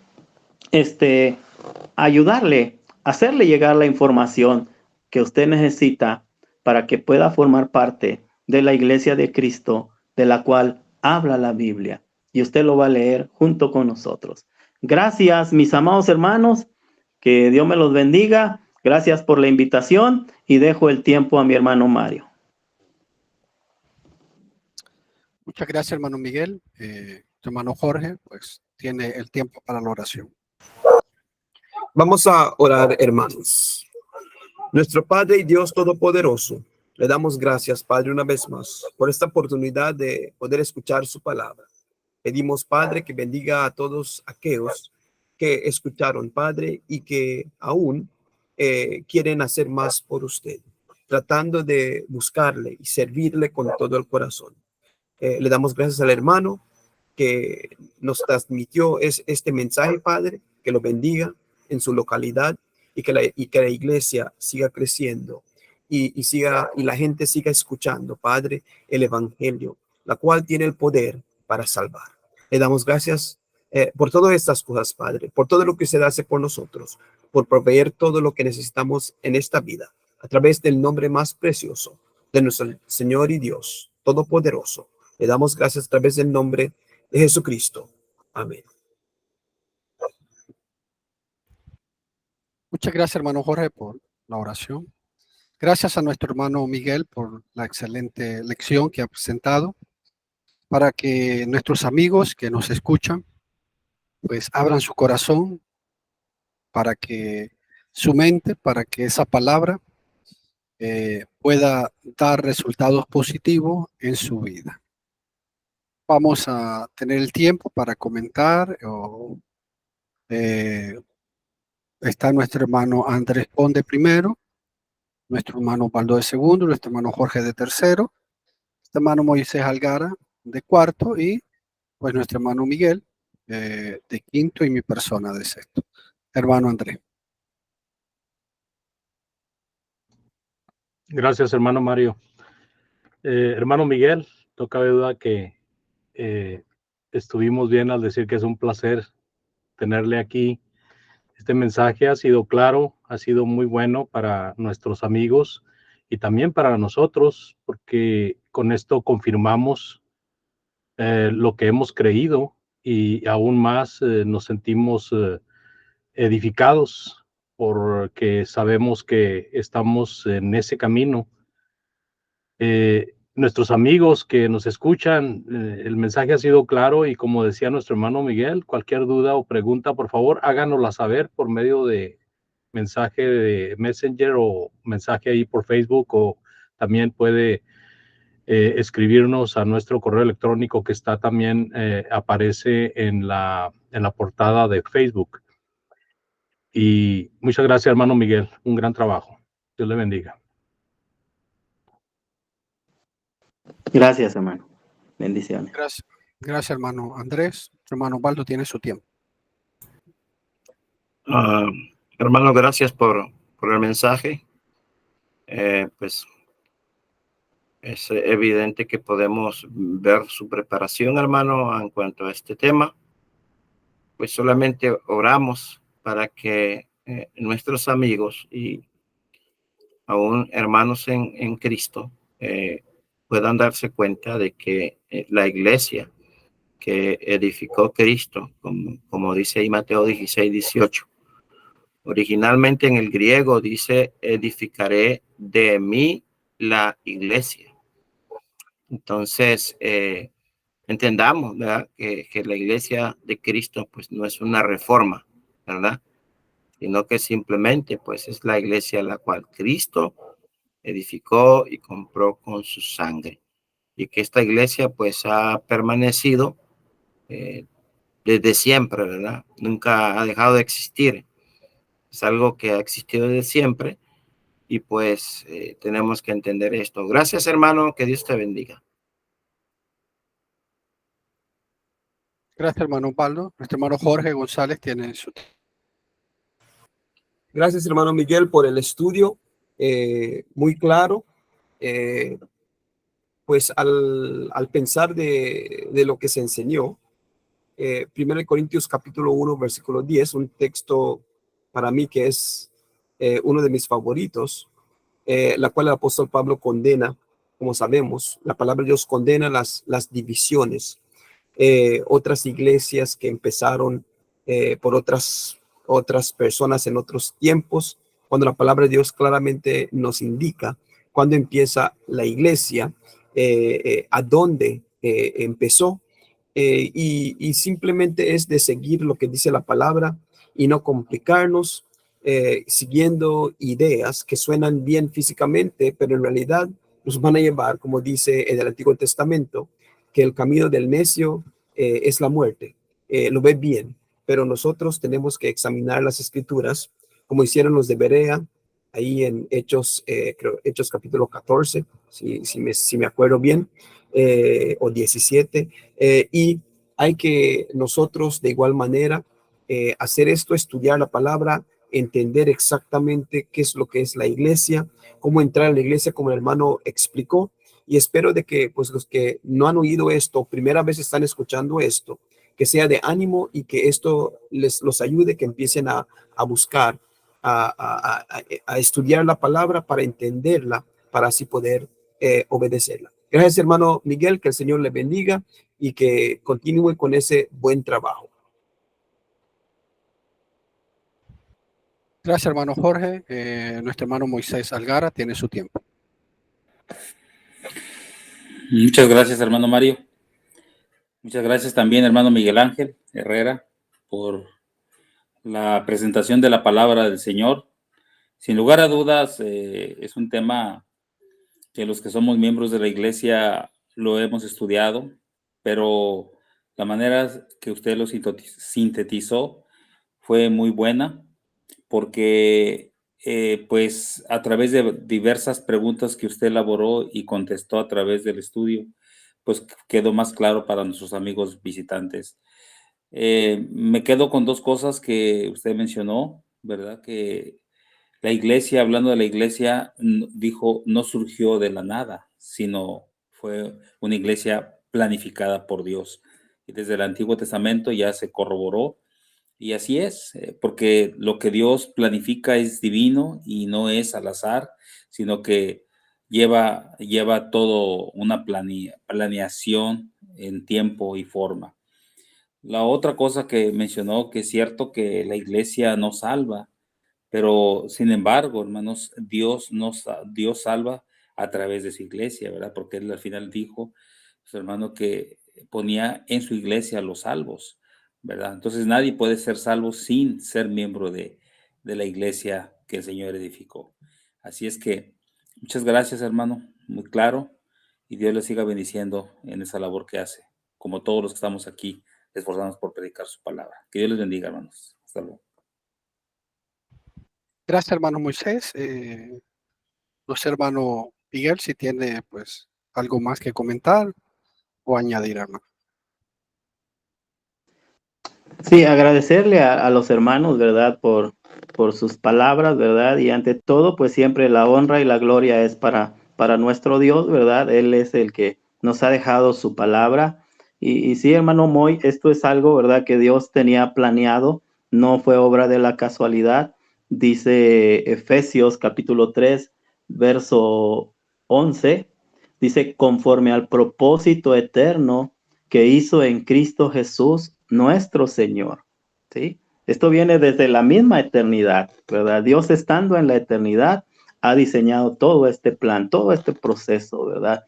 Speaker 4: ayudarle, hacerle llegar la información que usted necesita para que pueda formar parte de la iglesia de Cristo, de la cual habla la Biblia. Y usted lo va a leer junto con nosotros. Gracias, mis amados hermanos. Que Dios me los bendiga. Gracias por la invitación y dejo el tiempo a mi hermano Mario.
Speaker 2: Muchas gracias, hermano Miguel. Tu hermano Jorge, pues, tiene el tiempo para la oración.
Speaker 5: Vamos a orar, hermanos. Nuestro Padre y Dios Todopoderoso, le damos gracias, Padre, una vez más, por esta oportunidad de poder escuchar su palabra. Pedimos, Padre, que bendiga a todos aquellos que escucharon, Padre, y que aún quieren hacer más por usted, tratando de buscarle y servirle con todo el corazón. Le damos gracias al hermano que nos transmitió este mensaje, Padre, que lo bendiga en su localidad y que la iglesia siga creciendo y la gente siga escuchando, Padre, el evangelio, la cual tiene el poder para salvar. Le damos gracias por todas estas cosas, Padre, por todo lo que usted hace por nosotros, por proveer todo lo que necesitamos en esta vida, a través del nombre más precioso de nuestro Señor y Dios Todopoderoso. Le damos gracias a través del nombre de Jesucristo. Amén.
Speaker 2: Muchas gracias, hermano Jorge, por la oración. Gracias a nuestro hermano Miguel por la excelente lección que ha presentado, para que nuestros amigos que nos escuchan, pues abran su corazón, para que su mente, para que esa palabra pueda dar resultados positivos en su vida. Vamos a tener el tiempo para comentar. Está nuestro hermano Andrés Ponde primero, nuestro hermano Baldo de segundo, nuestro hermano Jorge de tercero, nuestro hermano Moisés Algara de cuarto y pues nuestro hermano Miguel de quinto y mi persona de sexto. Hermano Andrés.
Speaker 1: Gracias, hermano Mario. Hermano Miguel, no cabe duda que estuvimos bien al decir que es un placer tenerle aquí. Este mensaje ha sido claro, ha sido muy bueno para nuestros amigos y también para nosotros, porque con esto confirmamos lo que hemos creído y aún más nos sentimos edificados porque sabemos que estamos en ese camino. Nuestros amigos que nos escuchan, el mensaje ha sido claro y como decía nuestro hermano Miguel, cualquier duda o pregunta, por favor, háganosla saber por medio de mensaje de Messenger o mensaje ahí por Facebook, o también puede escribirnos a nuestro correo electrónico que está también, aparece en la portada de Facebook. Y muchas gracias, hermano Miguel, un gran trabajo. Dios le bendiga.
Speaker 4: Gracias, hermano. Bendiciones.
Speaker 2: Gracias. Gracias, hermano Andrés. Hermano Baldo tiene su tiempo.
Speaker 3: Hermano, gracias por el mensaje. Pues es evidente que podemos ver su preparación, hermano, en cuanto a este tema. Pues solamente oramos para que nuestros amigos y aún hermanos en Cristo puedan darse cuenta de que la iglesia que edificó Cristo, como dice ahí Mateo 16:18, originalmente en el griego dice: edificaré de mí la iglesia. Entonces, entendamos, ¿verdad? Que la iglesia de Cristo pues no es una reforma, ¿verdad? Sino que simplemente pues es la iglesia a la cual Cristo edificó y compró con su sangre. Y que esta iglesia pues ha permanecido desde siempre, ¿verdad? Nunca ha dejado de existir. Es algo que ha existido desde siempre y pues tenemos que entender esto. Gracias, hermano, que Dios te bendiga.
Speaker 2: Gracias, hermano Osvaldo. Nuestro hermano Jorge González tiene su...
Speaker 5: Gracias, hermano Miguel, por el estudio muy claro. Pues al pensar de lo que se enseñó, 1 Corintios capítulo 1, versículo 10, un texto para mí que es uno de mis favoritos, la cual el apóstol Pablo condena, como sabemos, la palabra de Dios condena las divisiones. Otras iglesias que empezaron por otras personas en otros tiempos, cuando la palabra de Dios claramente nos indica cuándo empieza la iglesia, a dónde empezó, y simplemente es de seguir lo que dice la palabra y no complicarnos siguiendo ideas que suenan bien físicamente, pero en realidad nos van a llevar, como dice en el Antiguo Testamento, que el camino del necio es la muerte. Lo ve bien, pero nosotros tenemos que examinar las escrituras, como hicieron los de Berea, ahí en Hechos, creo, Hechos capítulo 14, si me acuerdo bien, o 17, y hay que nosotros de igual manera hacer esto, estudiar la palabra, entender exactamente qué es lo que es la iglesia, cómo entrar a la iglesia, como el hermano explicó, y espero de que pues los que no han oído esto, primera vez están escuchando esto, que sea de ánimo y que esto los ayude, que empiecen a buscar, a estudiar la palabra para entenderla, para así poder obedecerla. Gracias, hermano Miguel, que el Señor le bendiga y que continúe con ese buen trabajo.
Speaker 2: Gracias, hermano Jorge. Nuestro hermano Moisés Algara tiene su tiempo.
Speaker 6: Muchas gracias, hermano Mario. Muchas gracias también, hermano Miguel Ángel Herrera, por la presentación de la palabra del Señor. Sin lugar a dudas, es un tema que los que somos miembros de la iglesia lo hemos estudiado, pero la manera que usted lo sintetizó fue muy buena, porque pues a través de diversas preguntas que usted elaboró y contestó a través del estudio, pues quedó más claro para nuestros amigos visitantes. Me quedo con dos cosas que usted mencionó, ¿verdad? Que la iglesia, hablando de la iglesia, dijo, no surgió de la nada, sino fue una iglesia planificada por Dios. Y desde el Antiguo Testamento ya se corroboró, y así es, porque lo que Dios planifica es divino y no es al azar, sino que lleva todo una planeación en tiempo y forma. La otra cosa que mencionó, que es cierto que la iglesia no salva, pero sin embargo, hermanos, Dios salva a través de su iglesia, ¿verdad? Porque él al final dijo, su hermano, que ponía en su iglesia a los salvos, ¿verdad? Entonces nadie puede ser salvo sin ser miembro de la iglesia que el Señor edificó. Así es que muchas gracias, hermano, muy claro, y Dios le siga bendiciendo en esa labor que hace, como todos los que estamos aquí esforzándonos por predicar su palabra. Que Dios les bendiga, hermanos. Hasta luego.
Speaker 2: Gracias, hermano Moisés. No sé, hermano Miguel, si tiene pues algo más que comentar o añadir, hermano.
Speaker 4: Sí, agradecerle a los hermanos, ¿verdad? Por sus palabras, ¿verdad? Y ante todo, pues siempre la honra y la gloria es para nuestro Dios, ¿verdad? Él es el que nos ha dejado su palabra. Y sí, hermano Moy, esto es algo, ¿verdad? Que Dios tenía planeado, no fue obra de la casualidad. Dice Efesios capítulo 3, verso 11, dice, conforme al propósito eterno que hizo en Cristo Jesús, nuestro Señor, ¿sí? Esto viene desde la misma eternidad, ¿verdad? Dios estando en la eternidad ha diseñado todo este plan, todo este proceso, ¿verdad?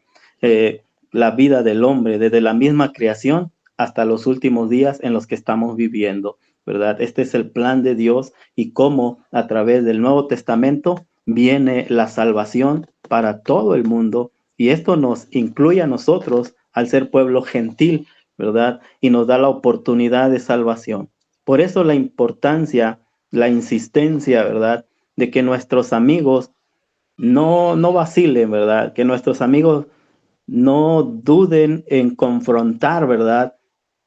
Speaker 4: La vida del hombre, desde la misma creación hasta los últimos días en los que estamos viviendo, ¿verdad? Este es el plan de Dios y cómo a través del Nuevo Testamento viene la salvación para todo el mundo, y esto nos incluye a nosotros al ser pueblo gentil, ¿verdad? Y nos da la oportunidad de salvación. Por eso la importancia, la insistencia, ¿verdad? De que nuestros amigos no vacilen, ¿verdad? Que nuestros amigos no duden en confrontar, ¿verdad?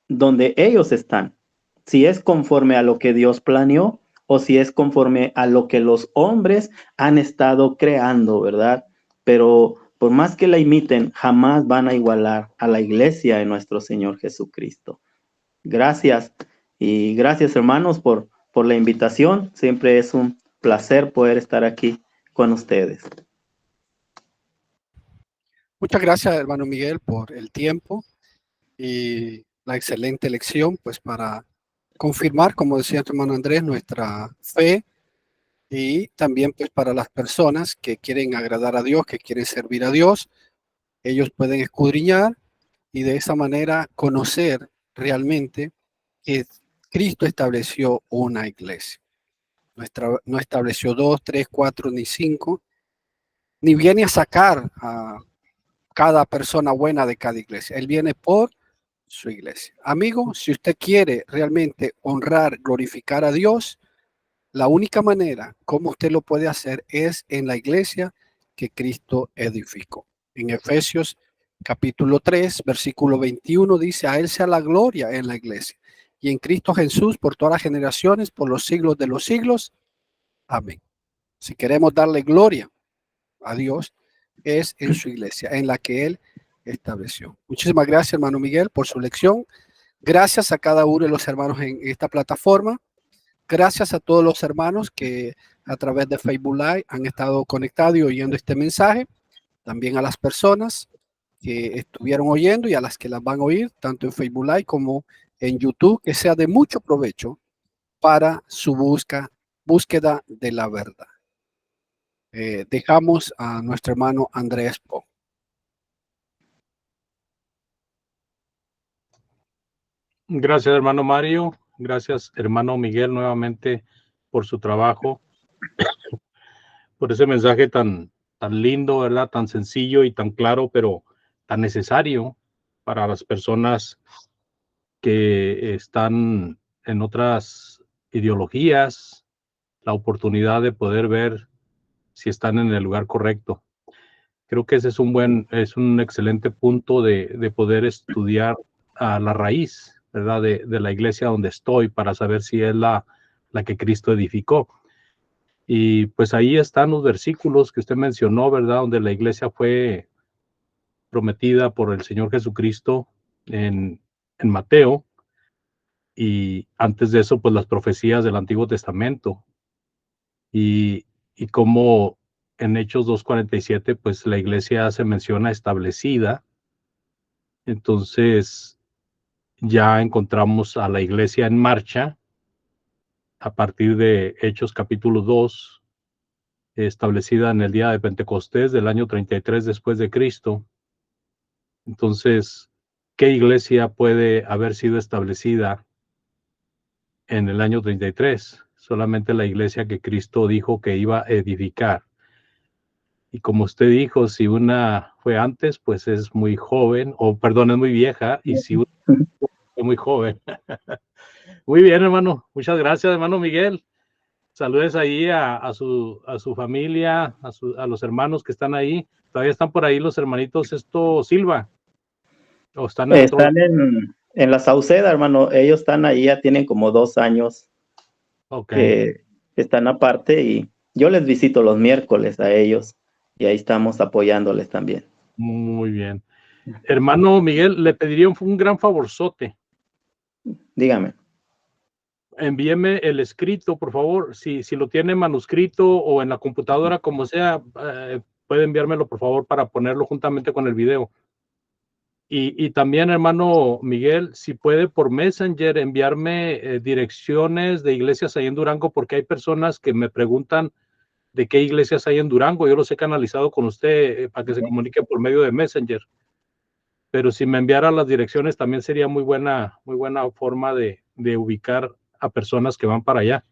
Speaker 4: Donde ellos están. Si es conforme a lo que Dios planeó o si es conforme a lo que los hombres han estado creando, ¿verdad? Pero por más que la imiten, jamás van a igualar a la iglesia de nuestro Señor Jesucristo. Gracias y gracias, hermanos, por la invitación. Siempre es un placer poder estar aquí con ustedes.
Speaker 2: Muchas gracias, hermano Miguel, por el tiempo y la excelente lección, pues para confirmar, como decía tu hermano Andrés, nuestra fe, y también pues para las personas que quieren agradar a Dios, que quieren servir a Dios, ellos pueden escudriñar y de esa manera conocer realmente que Cristo estableció una iglesia. No estableció 2, 3, 4 ni 5, ni viene a sacar a cada persona buena de cada iglesia. Él viene por su iglesia. Amigo, si usted quiere realmente honrar, glorificar a Dios, la única manera como usted lo puede hacer es en la iglesia que Cristo edificó. En Efesios capítulo 3, versículo 21 dice: a Él sea la gloria en la iglesia y en Cristo Jesús por todas las generaciones, por los siglos de los siglos. Amén. Si queremos darle gloria a Dios, es en su iglesia, en la que Él estableció. Muchísimas gracias, hermano Miguel, por su lección. Gracias a cada uno de los hermanos en esta plataforma. Gracias a todos los hermanos que a través de Facebook Live han estado conectados y oyendo este mensaje. También a las personas que estuvieron oyendo y a las que las van a oír, tanto en Facebook Live como en YouTube, que sea de mucho provecho para su búsqueda de la verdad. Dejamos a nuestro hermano Andrés Po.
Speaker 1: Gracias, hermano Mario. Gracias, hermano Miguel, nuevamente por su trabajo, por ese mensaje tan lindo, ¿verdad? Tan sencillo y tan claro, pero tan necesario para las personas que están en otras ideologías, la oportunidad de poder ver si están en el lugar correcto. Creo que ese es un excelente punto de poder estudiar a la raíz, ¿verdad? De la iglesia donde estoy para saber si es la que Cristo edificó. Y pues ahí están los versículos que usted mencionó, ¿verdad? Donde la iglesia fue prometida por el Señor Jesucristo en Mateo. Y antes de eso, pues las profecías del Antiguo Testamento. Y como en Hechos 2:47, pues la iglesia se menciona establecida. Entonces ya encontramos a la iglesia en marcha a partir de Hechos capítulo 2, establecida en el día de Pentecostés del año 33 después de Cristo. Entonces, ¿qué iglesia puede haber sido establecida en el año 33? Solamente la iglesia que Cristo dijo que iba a edificar. Y como usted dijo, si una fue antes, pues es muy joven, o perdón, es muy vieja, y si una fue muy joven. Muy bien, hermano. Muchas gracias, hermano Miguel. Saludes ahí a su familia, a los hermanos que están ahí. Todavía están por ahí los hermanitos Silva. ¿O están en otro?
Speaker 4: Están en la Sauceda, hermano. Ellos están ahí, ya tienen como 2 años que están aparte y yo les visito los miércoles a ellos y ahí estamos apoyándoles también.
Speaker 1: Muy bien. Hermano Miguel, le pediría un gran favorzote.
Speaker 4: Dígame.
Speaker 1: Envíeme el escrito, por favor. Si lo tiene manuscrito o en la computadora, como sea, puede enviármelo, por favor, para ponerlo juntamente con el video. Y también, hermano Miguel, si puede por Messenger enviarme direcciones de iglesias ahí en Durango, porque hay personas que me preguntan de qué iglesias hay en Durango. Yo los he canalizado con usted para que se comunique por medio de Messenger. Pero si me enviara las direcciones también sería muy buena forma de ubicar a personas que van para allá.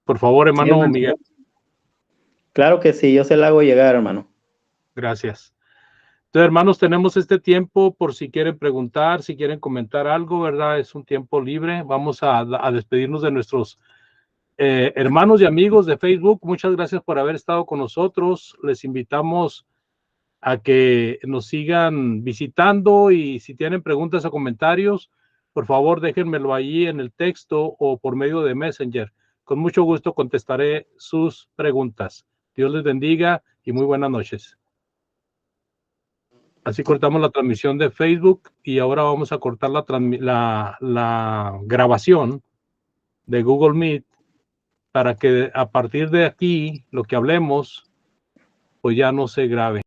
Speaker 1: Por favor, hermano Miguel.
Speaker 4: Claro que sí, yo se la hago llegar, hermano.
Speaker 1: Gracias. Entonces, hermanos, tenemos este tiempo por si quieren preguntar, si quieren comentar algo, ¿verdad? Es un tiempo libre. Vamos a despedirnos de nuestros hermanos y amigos de Facebook. Muchas gracias por haber estado con nosotros. Les invitamos a que nos sigan visitando y si tienen preguntas o comentarios, por favor, déjenmelo ahí en el texto o por medio de Messenger. Con mucho gusto contestaré sus preguntas. Dios les bendiga y muy buenas noches. Así cortamos la transmisión de Facebook y ahora vamos a cortar la grabación de Google Meet para que a partir de aquí lo que hablemos pues ya no se grabe.